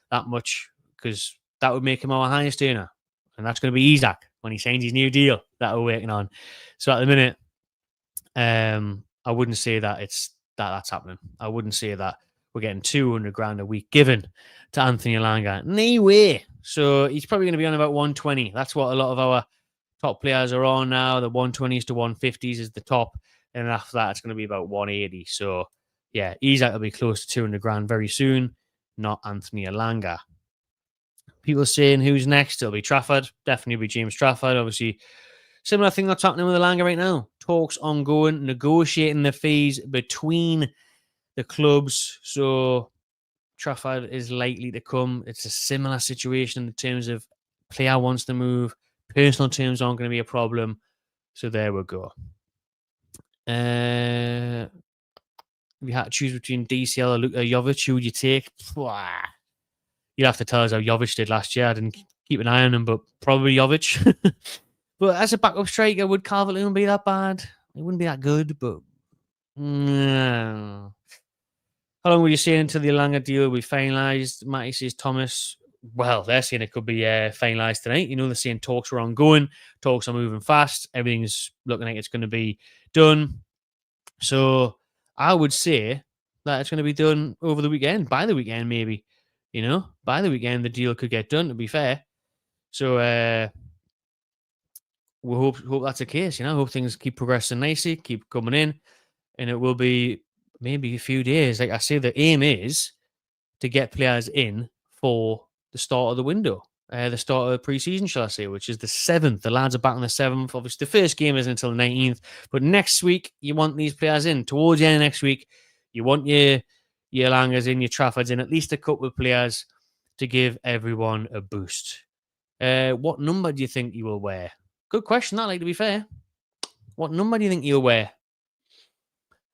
that much because that would make him our highest earner. And that's going to be Isaac when he signs his new deal that we're working on. So at the minute, I wouldn't say that that's happening. I wouldn't say that we're getting 200 grand a week given to Anthony Elanga. No way. So he's probably going to be on about 120. That's what a lot of our top players are on now. The 120s to 150s is the top. And after that, it's going to be about 180. So yeah, Isaac will be close to 200 grand very soon, not Anthony Elanga. People saying who's next? It'll be Trafford. Definitely be James Trafford. Obviously, similar thing that's happening with Elanga right now. Talks ongoing, negotiating the fees between the clubs. So Trafford is likely to come. It's a similar situation in terms of player wants to move. Personal terms aren't going to be a problem. So there we go. If you had to choose between DCL or Luka Jovic, who would you take? You'd have to tell us how Jovic did last year. I didn't keep an eye on him, but probably Jovic. But as a backup striker, would Calvert-Lewin be that bad? It wouldn't be that good, but no. How long were you saying until the Elanga deal will be finalised? Matty says Thomas. Well, they're saying it could be finalised tonight. They're saying talks are ongoing. Talks are moving fast. Everything's looking like it's going to be done. So I would say that it's going to be done over the weekend, by the weekend maybe. By the weekend the deal could get done, to be fair. So we hope that's the case. Hope things keep progressing nicely, keep coming in, and it will be maybe a few days. Like I say, the aim is to get players in for the start of the window, the start of the pre-season, shall I say, which is the 7th. The lads are back on the 7th. Obviously, the first game isn't until the 19th, but next week you want these players in. Towards the end of next week, you want your Langas in, your Traffords in, at least a couple of players to give everyone a boost. What number do you think you will wear? Good question, that, like, to be fair. What number do you think you'll wear?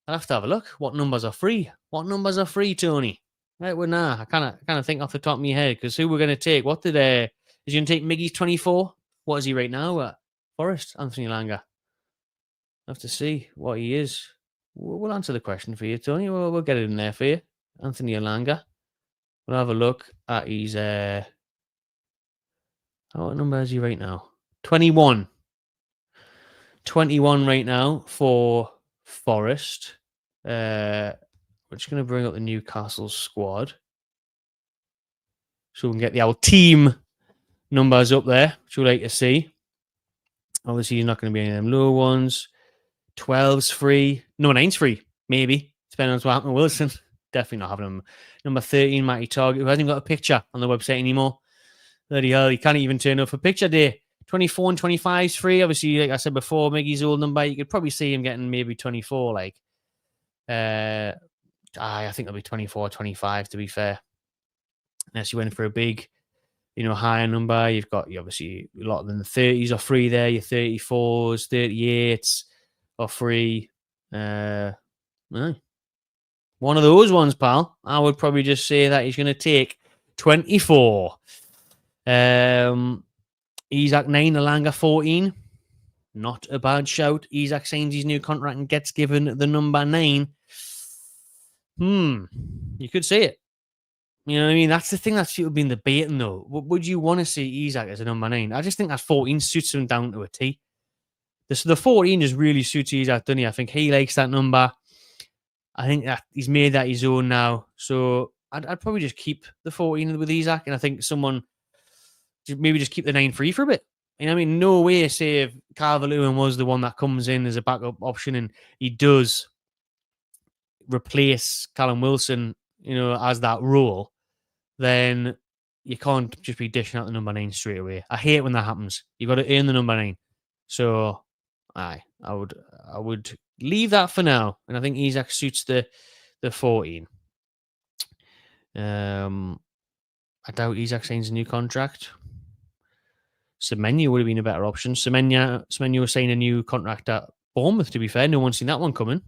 I'll have to have a look. What numbers are free? What numbers are free, Tony? Right, well, nah, I kind of think off the top of my head, because who we're going to take? What did is he going to take Miggy's 24? What is he right now at Forest? Anthony Elanga. I'll have to see what he is. We'll answer the question for you, Tony. We'll get it in there for you. Anthony Elanga. We'll have a look at his what number is he right now? 21. 21 right now for Forest. We're just going to bring up the Newcastle squad so we can get the old team numbers up there, which we'd like to see. Obviously, he's not going to be any of them low ones. 12's free. Number 9's free, maybe, depending on what happened with Wilson. Definitely not having him. Number 13, Matty Target, who hasn't even got a picture on the website anymore. Bloody hell, he can't even turn up for picture day. 24 and 25's free. Obviously, like I said before, Miggy's old number, you could probably see him getting maybe 24. I think it'll be 24 or 25, to be fair. Unless you went for a big higher number. You've got obviously a lot of them. The 30s are free there. Your 34s, 38s are free. One of those ones, pal. I would probably just say that he's going to take 24. Isaac 9, Elanga 14. Not a bad shout. Isaac signs his new contract and gets given the number 9. You could say it. You know what I mean? That's the thing that people have been debating, though. Would you want to see Isaac as a number 9? I just think that 14 suits him down to a T. The 14 just really suits Isaac, doesn't he? I think he likes that number. I think that he's made that his own now. So I'd probably just keep the 14 with Isaac. And I think someone maybe just keep the 9 free for a bit. You know what I mean? No way, say, if Calvert-Lewin was the one that comes in as a backup option and he does replace Callum Wilson, as that role, then you can't just be dishing out the number 9 straight away. I hate when that happens. You've got to earn the number 9. So, I would leave that for now. And I think Isaac suits the 14. I doubt Isaac signs a new contract. Semenyo would have been a better option. Semenyo signed a new contract at Bournemouth, to be fair. No one's seen that one coming.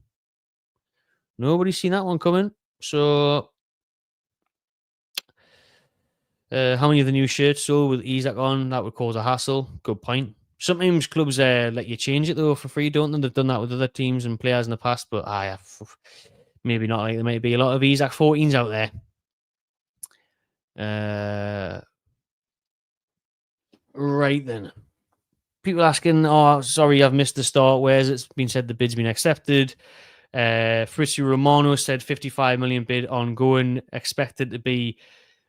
Nobody's seen that one coming. So, how many of the new shirts sold with Isaac on? That would cause a hassle. Good point. Sometimes clubs let you change it, though, for free, don't they? They've done that with other teams and players in the past, but maybe not. Like there might be a lot of Isaac 14s out there. Right then. People asking, oh, sorry, I've missed the start. Where's it's been said the bid's been accepted? Fabrizio Romano said 55 million bid ongoing, expected to be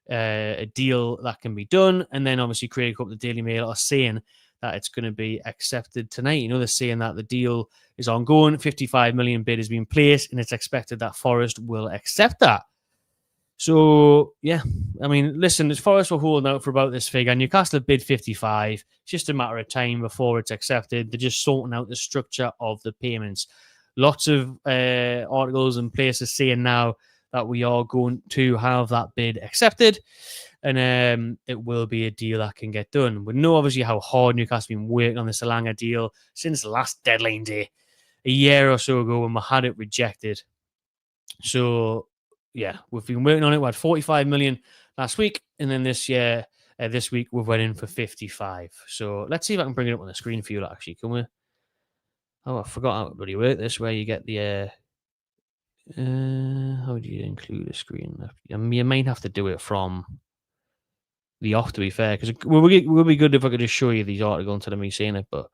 a deal that can be done. And then obviously Craig Hope, the Daily Mail, are saying that it's going to be accepted tonight. They're saying that the deal is ongoing, 55 million bid has been placed, and it's expected that Forest will accept that. So, yeah, I mean, listen, as Forest were holding out for about this figure. Newcastle bid 55. It's just a matter of time before it's accepted. They're just sorting out the structure of the payments. Lots of articles and places saying now that we are going to have that bid accepted, and it will be a deal that can get done. We know, obviously, how hard Newcastle have been working on this Elanga deal since last deadline day, a year or so ago when we had it rejected. So, yeah, we've been working on it. We had 45 million last week, and then this week, we've went in for 55. So let's see if I can bring it up on the screen for you, actually. Can we? Oh, I forgot how it bloody worked this, where you get the... how do you include a screen? I mean, you might have to do it from the off, to be fair, because it would be good if I could just show you these articles instead of me saying it, but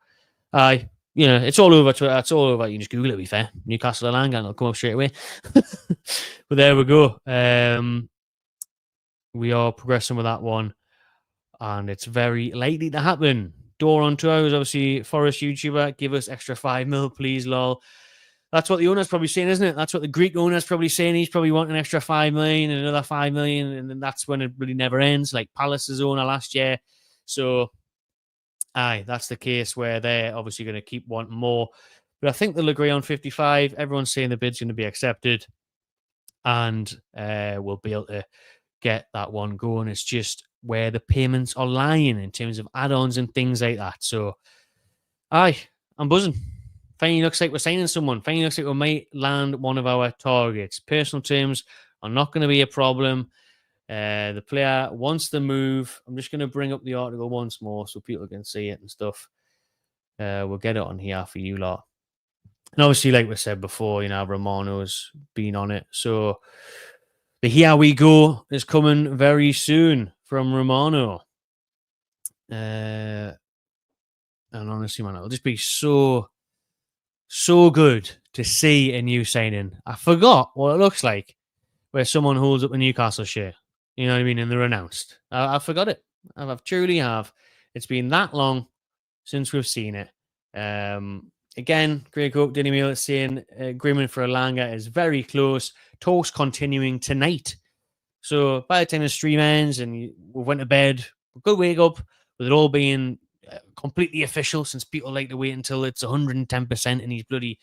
it's all over Twitter. It's all over. You can just Google it, to be fair. Newcastle Elanga, and it'll come up straight away. But there we go. We are progressing with that one, and it's very likely to happen. Doron Tour is obviously Forest YouTuber. Give us extra 5 mil, please, lol. That's what the owner's probably saying, isn't it? That's what the Greek owner's probably saying. He's probably wanting an extra 5 million and another 5 million, and then that's when it really never ends, like Palace's owner last year. So, that's the case where they're obviously going to keep wanting more. But I think they'll agree on 55. Everyone's saying the bid's going to be accepted, and we'll be able to get that one going. It's just where the payments are lying in terms of add-ons and things like that. So, I'm buzzing. Finally looks like we're signing someone. Finally looks like we might land one of our targets. Personal terms are not going to be a problem. The player wants to move. I'm just going to bring up the article once more so people can see it and stuff. We'll get it on here for you lot. And obviously, like we said before, Romano's been on it. So the Here We Go is coming very soon from Romano. And honestly, man, it'll just be so good to see a new signing. I forgot what it looks like where someone holds up a Newcastle shirt. You know what I mean? And they're announced. I forgot it. I truly have. It's been that long since we've seen it. Again, Greg Hope, Daily Mail is saying agreement for Elanga is very close. Talks continuing tonight. So by the time the stream ends and we went to bed, we could wake up with it all being completely official, since people like to wait until it's 110% and he's bloody...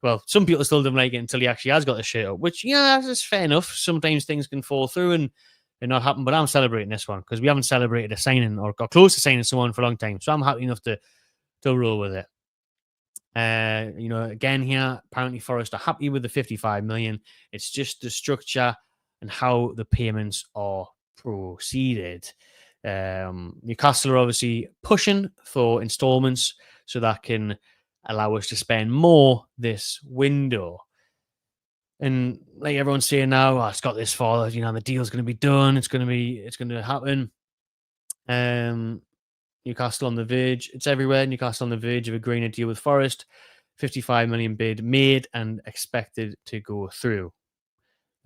Well, some people still don't like it until he actually has got the shirt up, which, that's fair enough. Sometimes things can fall through and it not happened, but I'm celebrating this one because we haven't celebrated a signing or got close to signing someone for a long time. So I'm happy enough to roll with it. Again here, apparently Forest are happy with the 55 million. It's just the structure and how the payments are proceeded. Newcastle are obviously pushing for installments so that can allow us to spend more this window. And like everyone's saying now, it's got this far, the deal's going to be done. It's going to happen. Newcastle on the verge. It's everywhere. Newcastle on the verge of agreeing a deal with Forest. 55 million bid made and expected to go through.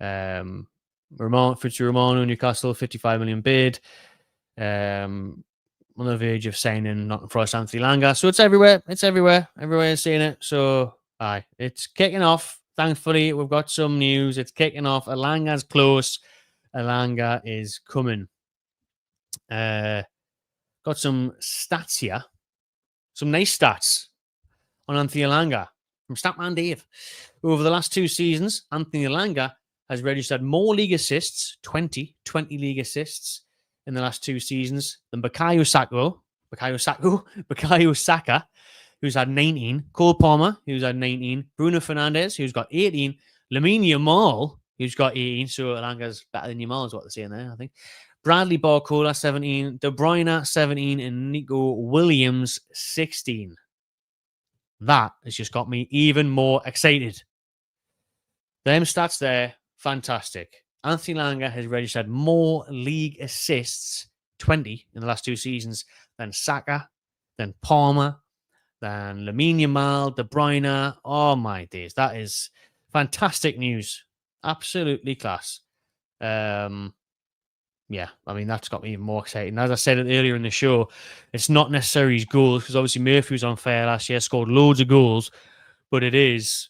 Fritz Romano, Newcastle, 55 million bid. On the verge of signing Nottingham Forest Anthony Elanga. So it's everywhere. It's everywhere. Everywhere is seeing it. So, it's kicking off. Thankfully, we've got some news. It's kicking off. Elanga's close. Elanga is coming. Got some stats here. Some nice stats on Anthony Elanga from Statman Dave. Over the last 2 seasons, Anthony Elanga has registered more league assists, 20 league assists in the last 2 seasons than Bukayo Saka, who's had 19, Cole Palmer, who's had 19, Bruno Fernandes, who's got 18, Lamine Yamal, who's got 18, so Elanga's better than Yamal is what they're saying there, I think. Bradley Barcola, 17, De Bruyne, 17, and Nico Williams, 16. That has just got me even more excited. Them stats there, fantastic. Anthony Elanga has registered more league assists, 20 in the last 2 seasons, than Saka, than Palmer, than Lamine Yamal, De Bruyne. Oh my days, that is fantastic news. Absolutely class. Yeah, I mean, that's got me even more excited. And as I said earlier in the show, it's not necessarily his goals, because obviously Murphy was on fire last year, scored loads of goals, but it is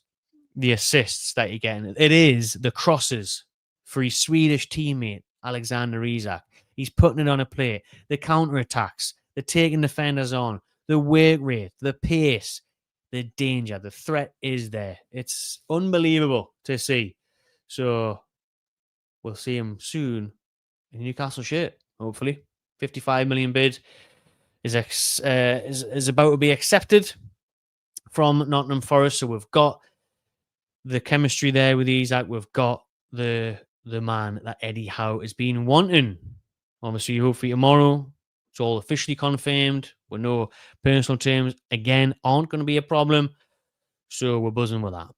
the assists that you're getting. It is the crosses for his Swedish teammate, Alexander Isak. He's putting it on a plate. The counter-attacks, the taking defenders on, the work rate, the pace, the danger, the threat is there. It's unbelievable to see. So we'll see him soon in Newcastle shirt, hopefully. 55 million bid is about to be accepted from Nottingham Forest. So we've got the chemistry there with Isak. We've got the man that Eddie Howe has been wanting. Obviously, hopefully tomorrow it's all officially confirmed. With no personal terms, again, aren't going to be a problem. So we're buzzing with that.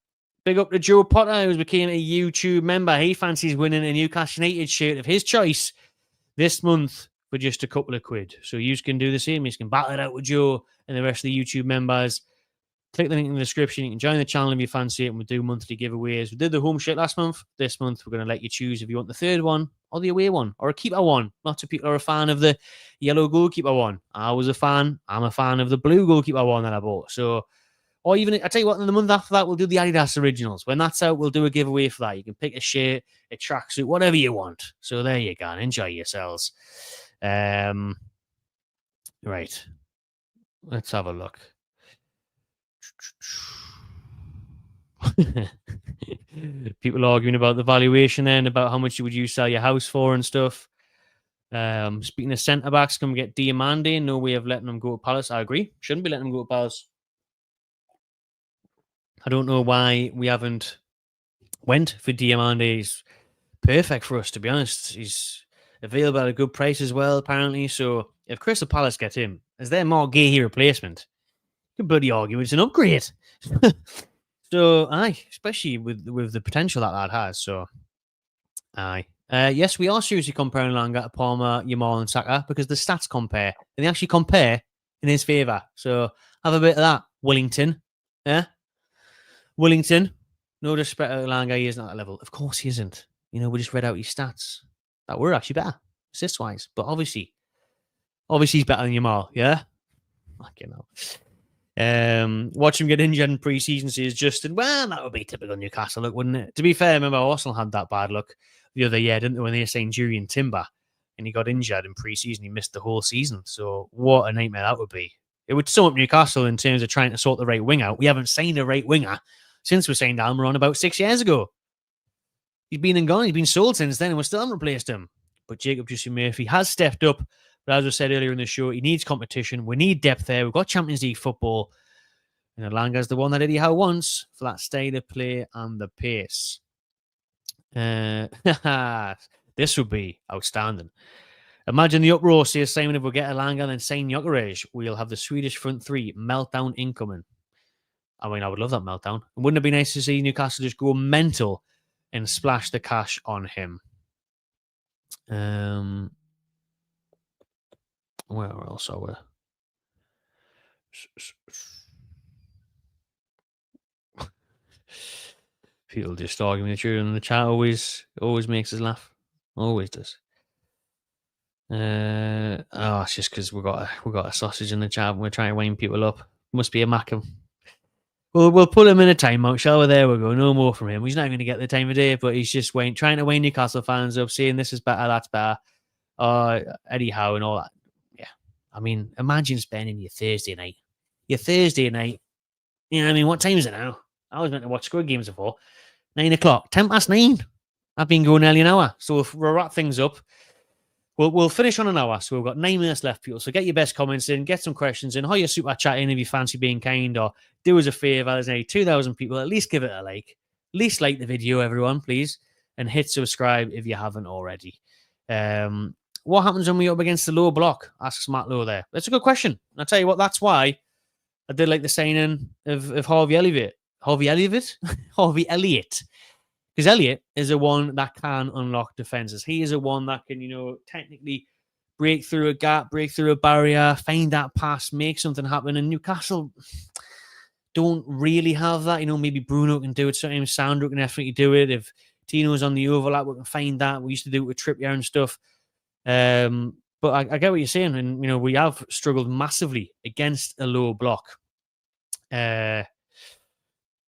Big up to Joe Potter, who's became a YouTube member. He fancies winning a Newcastle United shirt of his choice this month for just a couple of quid. So you can do the same. You can battle it out with Joe and the rest of the YouTube members. Click the link in the description. You can join the channel if you fancy it, and we'll do monthly giveaways. We did the home shirt last month. This month, we're going to let you choose if you want the third one or the away one or a keeper one. Lots of people are a fan of the yellow goalkeeper one. I was a fan. I'm a fan of the blue goalkeeper one that I bought. So, or even, I tell you what, in the month after that, we'll do the Adidas Originals. When that's out, we'll do a giveaway for that. You can pick a shirt, a tracksuit, whatever you want. So there you go. Enjoy yourselves. Right. Let's have a look. People arguing about the valuation then, about how much would you sell your house for and stuff. Speaking of centre backs, can we get Diamande? No way of letting them go to Palace. I agree. Shouldn't be letting them go to Palace. I don't know why we haven't went for Diamande. He's perfect for us, to be honest. He's available at a good price as well, apparently. So if Crystal Palace get him as their more Gahey replacement, you can bloody argue it's an upgrade. So, especially with the potential that lad has. So, yes, we are seriously comparing Elanga to Palmer, Yamal, and Saka because the stats compare, and they actually compare in his favour. So, have a bit of that, Wellington. Yeah, Wellington. No disrespect to Elanga, he isn't at that level. Of course, he isn't. We just read out his stats that were actually better assist wise, but obviously he's better than Yamal. Yeah, fucking hell. Watch him get injured in pre-season, says Justin. Well, that would be typical Newcastle look, wouldn't it? To be fair, remember Arsenal had that bad luck the other year, didn't they, when they signed Jurriën Timber and he got injured in pre-season. He missed the whole season. So what a nightmare that would be. It would sum up Newcastle in terms of trying to sort the right wing out. We haven't signed a right winger since we signed Almiron about 6 years ago. He's been and gone. He's been sold since then, and we still haven't replaced him. but Jacob Justin Murphy has stepped up. But as I said earlier in the show, he needs competition. We need depth there. We've got Champions League football. And Elanga's the one that Eddie Howe wants for that style of play and the pace. This would be outstanding. Imagine the uproar, says Simon, if we get Elanga and then sign Gyökeres. We'll have the Swedish front three meltdown incoming. I mean, I would love that meltdown. Wouldn't it be nice to see Newcastle just go mental and splash the cash on him? Where else are we? People just arguing with you in the chat always makes us laugh. Always does. It's just because we got a sausage in the chat and we're trying to wind people up. Must be a Mackham. We'll put him in a timeout, shall we? There we go. No more from him. He's not going to get the time of day, but he's just trying to wind Newcastle fans up, saying this is better, that's better. Eddie Howe and all that. Yeah. I mean, imagine spending your Thursday night. You know what I mean? What time is it now? I was meant to watch Squid Games before. 9 o'clock. 10:09. I've been going nearly an hour. So we'll wrap things up. We'll finish on an hour. So we've got 9 minutes left, people. So get your best comments in, get some questions in. How you super chat in if you fancy being kind, or do us a favor. There's only 2,000 people. At least give it a like. At least like the video, everyone, please. And hit subscribe if you haven't already. What happens when we're up against the low block? Asks Matt Lowe there. That's a good question. And I'll tell you what, that's why I did like the signing of Harvey Elliott. Harvey Elliott. Because Elliott is the one that can unlock defenses. He is the one that can, technically break through a gap, break through a barrier, find that pass, make something happen. And Newcastle don't really have that. Maybe Bruno can do it. Sometimes Sandro can definitely do it. If Tino's on the overlap, we can find that. We used to do it with Trippier and stuff. But I get what you're saying. And, we have struggled massively against a low block.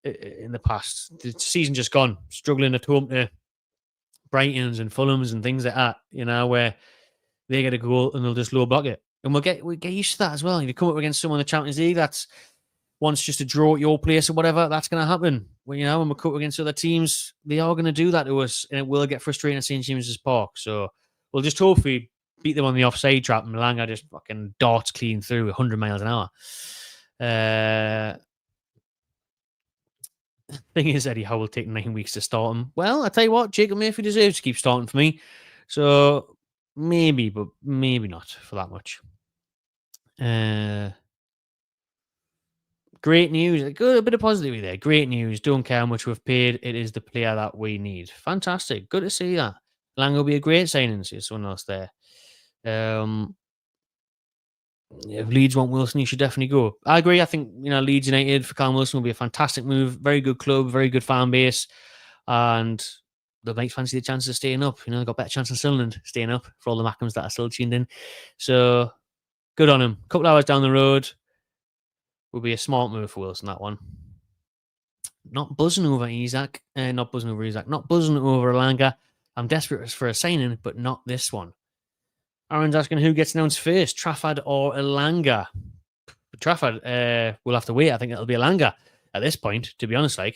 In the past, the season just gone, struggling at home to Brightons and Fulhams and things like that, where they get a goal and they'll just low block it. And we'll get used to that as well. If you come up against someone in the Champions League that's wants just to draw at your place or whatever, that's going to happen. When we come up against other teams, they are going to do that to us, and it will get frustrating at St. James's Park. So we'll just hopefully beat them on the offside trap, and Elanga just fucking darts clean through 100 miles an hour. Thing is, Eddie Howe will take 9 weeks to start him. Well, I tell you what, Jacob Murphy deserves to keep starting for me. So maybe, but maybe not for that much. Great news. A bit of positivity there. Great news. Don't care how much we've paid. It is the player that we need. Fantastic. Good to see that. Lang will be a great signing. See someone else there. If Leeds want Wilson, he should definitely go. I agree. I think Leeds United for Callum Wilson will be a fantastic move. Very good club, very good fan base, and they might fancy the chance of staying up. They've got better chance than Sunderland staying up for all the Mackhams that are still tuned in. So good on him. A couple hours down the road will be a smart move for Wilson. That one. Not buzzing over Isaac. Not buzzing over Elanga. I'm desperate for a signing, but not this one. Aaron's asking who gets announced first, Trafford or Elanga. Trafford, we'll have to wait. I think it'll be Elanga at this point, to be honest. I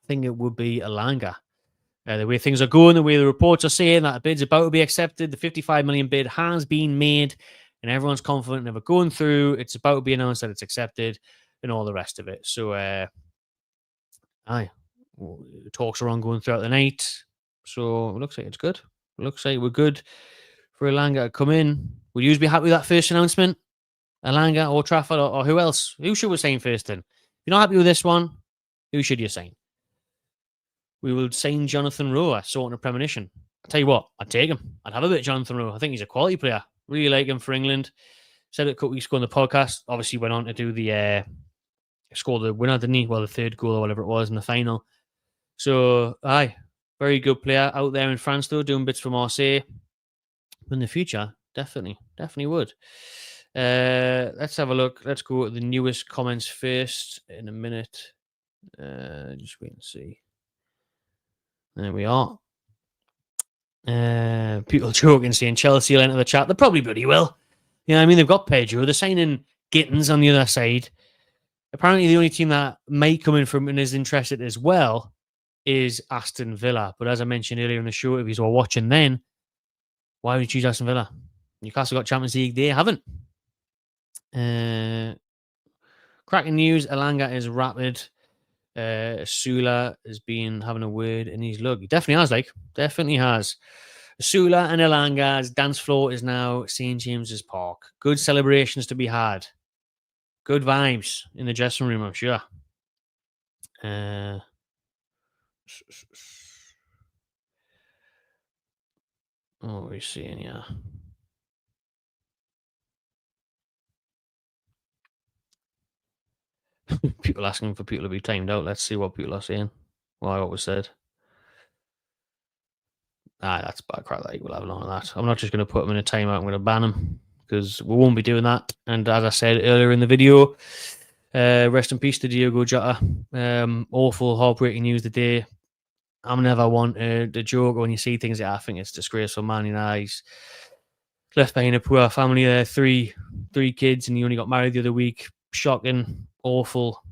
think it would be Elanga. The way things are going, the way the reports are saying that a bid's about to be accepted, the 55 million bid has been made, and everyone's confident of it going through. It's about to be announced that it's accepted, and all the rest of it. So, talks are ongoing throughout the night. So it looks like it's good. It looks like we're good for Elanga to come in. Would you be happy with that first announcement? Elanga or Trafford or who else? Who should we sign first then? If you're not happy with this one, who should you sign? We will sign Jonathan Rowe, sorting a premonition. I'll tell you what, I'd take him. I'd have a bit of Jonathan Rowe. I think he's a quality player. Really like him for England. Said it a couple weeks ago on the podcast. Obviously went on to do the score the winner, didn't he? Well, the third goal or whatever it was in the final. So, very good player out there in France though, doing bits for Marseille. In the future, definitely would. Let's have a look. Let's go at the newest comments first in a minute. Just wait and see. There we are. People joking, saying Chelsea will enter the chat. They probably bloody will. They've got Pedro. They're signing Gittins on the other side. Apparently, the only team that might come in from and is interested as well is Aston Villa. But as I mentioned earlier in the show, if you were watching then, Why would you choose Aston Villa? Newcastle got Champions League. They haven't. Cracking news. Elanga is rapid. Sula has been having a word in his look. He definitely has, definitely has. Sula and Elanga's dance floor is now St. James's Park. Good celebrations to be had. Good vibes in the dressing room, I'm sure. What are we seeing here? People asking for people to be timed out. Let's see what people are saying. What was said. That's bad crap. That we'll have none of that. I'm not just going to put them in a timeout. I'm going to ban them because we won't be doing that. And as I said earlier in the video, rest in peace to Diogo Jota. Awful, heartbreaking news today. I'm never one to joke when you see things like that. I think it's disgraceful, man. He's left behind a poor family there, three kids, and he only got married the other week. Shocking, awful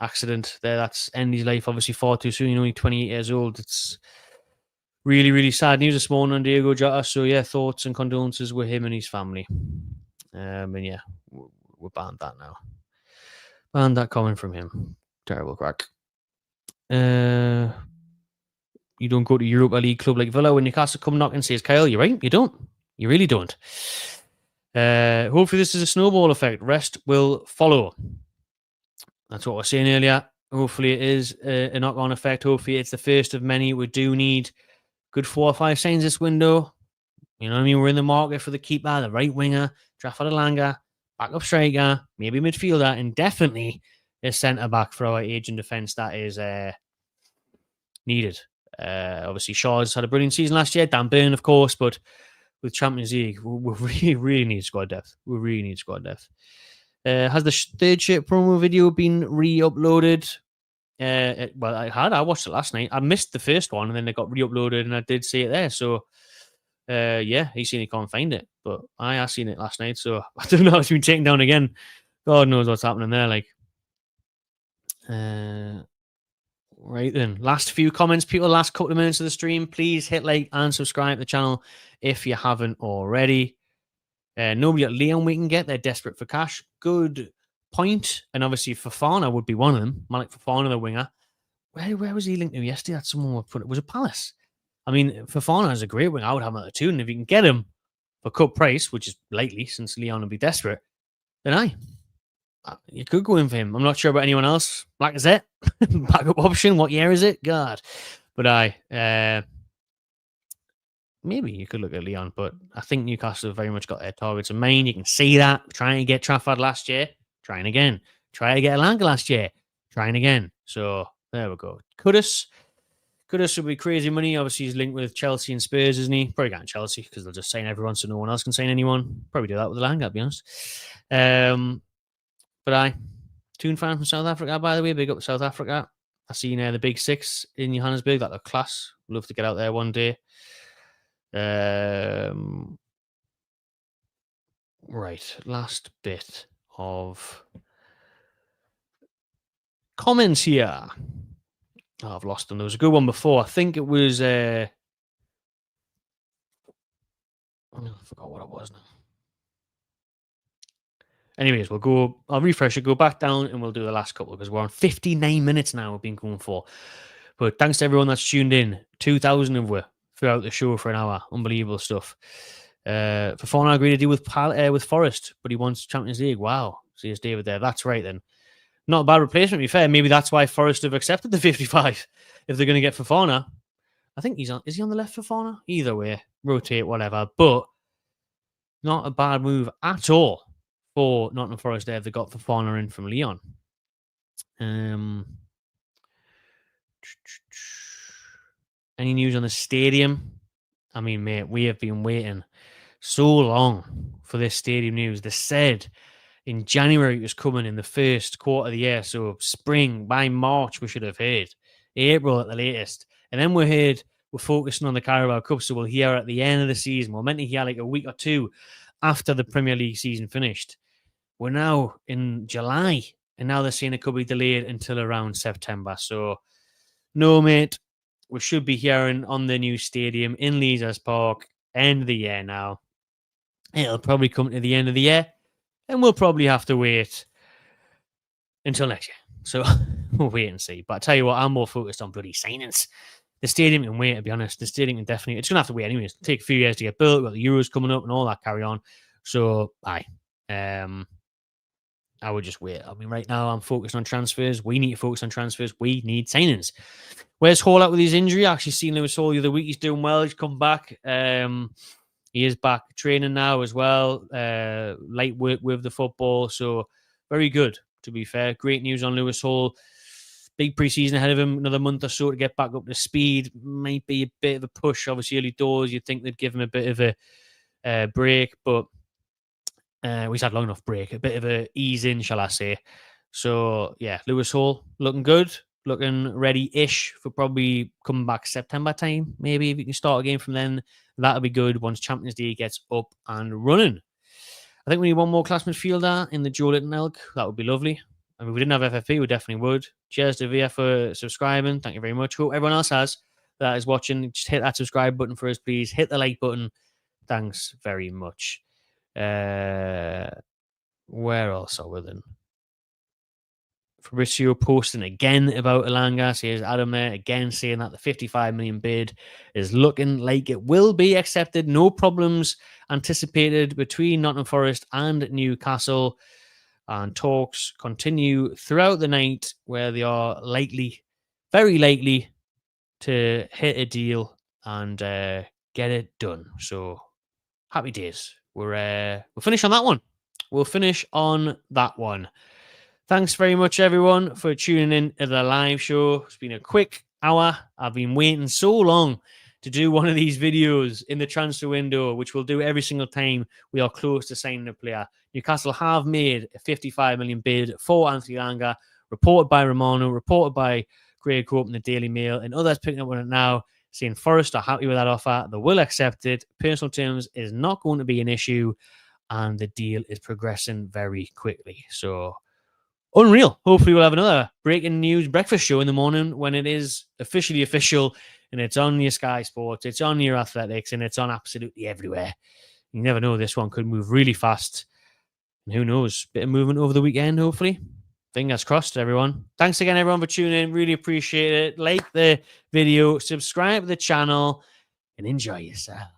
accident there. That's ended his life obviously far too soon. He's only 28 years old. It's really, really sad news this morning on Diego Jota. So yeah, thoughts and condolences with him and his family. And yeah, we're banned that now. Banned that coming from him. Terrible crack. You don't go to Europa League club like Villa when Newcastle come knock and says, Kyle, you're right. You don't. You really don't. Hopefully this is a snowball effect. Rest will follow. That's what I was saying earlier. Hopefully it is a knock-on effect. Hopefully it's the first of many. We do need good 4 or 5 signs this window. You know what I mean? We're in the market for the keeper, the right winger, Trafford Elanga, backup striker, maybe midfielder, and definitely a centre-back for our aging defence that is needed. Obviously, Shaw's had a brilliant season last year. Dan Burn, of course, but with Champions League, we really need squad depth. We really need squad depth. Has the third shirt promo video been re-uploaded? Well, I watched it last night. I missed the first one, and then it got re-uploaded, and I did see it there. So, yeah, he's seen he can't find it, but I have seen it last night. So I don't know if it's been taken down again. God knows what's happening there. Right then, last few comments, people. Last couple of minutes of the stream. Please hit like and subscribe to the channel if you haven't already. Nobody at Leon we can get. They're desperate for cash. Good point. And obviously Fofana would be one of them. Malik Fofana, the winger. Where was he linked to yesterday? That someone would put it was a Palace. I mean, Fofana is a great winger. I would have him at the Toon. If you can get him for cut price, which is likely since Leon will be desperate, then you could go in for him. I'm not sure about anyone else. Lacazette, backup option. What year is it? God. But maybe you could look at Leon, but I think Newcastle have very much got their targets in mind. You can see that. Trying to get Trafford last year, trying again. Try to get Elanga last year, trying again. So there we go. Kudus would be crazy money. Obviously, he's linked with Chelsea and Spurs, isn't he? Probably can't Chelsea because they'll just sign everyone so no one else can sign anyone. Probably do that with Elanga, to be honest. But Toon fan from South Africa, by the way. Big up South Africa. I seen the Big Six in Johannesburg. That looked class. Love to get out there one day. Right, last bit of comments here. Oh, I've lost them. There was a good one before. I think it was I forgot what it was now. Anyways, I'll refresh it, go back down, and we'll do the last couple because we're on 59 minutes now we've been going for. But thanks to everyone that's tuned in. 2,000 of we throughout the show for an hour. Unbelievable stuff. Fofana agreed to deal with Forest, but he wants Champions League. Wow. Says David there. That's right then. Not a bad replacement, to be fair. Maybe that's why Forest have accepted the 55 if they're going to get Fofana. I think is he on the left, Fofana? Either way, rotate, whatever. But not a bad move at all for Nottingham Forest there. They got Fofana in from Leon. Any news on the stadium? I mean, mate, we have been waiting so long for this stadium news. They said in January it was coming in the first quarter of the year. So spring, by March, we should have heard. April at the latest. And then we're focusing on the Carabao Cup. So we'll hear at the end of the season. We're meant to hear like a week or two after the Premier League season finished. We're now in July. And now they're saying it could be delayed until around September. So no, mate. we should be hearing on the new stadium in Leisure Park end of the year now. It'll probably come to the end of the year, and we'll probably have to wait until next year. So we'll wait and see. But I tell you what, I'm more focused on bloody signings. The stadium can wait, to be honest. The stadium can definitely, it's going to have to wait anyways. It'll take a few years to get built. We've got the Euros coming up and all that carry on. So, I would just wait. I mean, right now I'm focused on transfers. We need to focus on transfers. We need signings. Where's Hall at with his injury? I actually seen Lewis Hall the other week. He's doing well. He's come back. He is back training now as well. Light work with the football. So, very good, to be fair. Great news on Lewis Hall. Big preseason ahead of him, another month or so to get back up to speed. Might be a bit of a push, obviously, early doors. You'd think they'd give him a bit of a break, but he's had long enough break. A bit of a ease in, shall I say. So, yeah, Lewis Hall looking good, looking ready-ish for probably coming back September time. Maybe if you can start a game from then, that'll be good once Champions League gets up and running. I think we need one more class midfielder in the Joe Litton Elk. That would be lovely. I mean, if we didn't have FFP, we definitely would. Cheers to Via for subscribing. Thank you very much. Hope everyone else that is watching. Just hit that subscribe button for us, please. Hit the like button. Thanks very much. Where else are we then? Fabrizio posting again about Elanga. So here's Adam there again saying that the 55 million bid is looking like it will be accepted. No problems anticipated between Nottingham Forest and Newcastle. And talks continue throughout the night where they are likely, very likely, to hit a deal and get it done. So happy days. We'll finish on that one. We'll finish on that one. Thanks very much, everyone, for tuning in to the live show. It's been a quick hour. I've been waiting so long to do one of these videos in the transfer window, which we'll do every single time we are close to signing a player. Newcastle have made a 55 million bid for Anthony Elanga, reported by Romano, reported by Greg Cope in the Daily Mail, and others picking up on it now, saying Forest are happy with that offer. They will accept it. Personal terms is not going to be an issue, and the deal is progressing very quickly. So, unreal. Hopefully we'll have another breaking news breakfast show in the morning when it is officially official and it's on your Sky Sports, it's on your Athletics, and it's on absolutely everywhere. You never know, this one could move really fast. And who knows? Bit of movement over the weekend, hopefully. Fingers crossed, everyone. Thanks again, everyone, for tuning in. Really appreciate it. Like the video, subscribe to the channel, and enjoy yourself.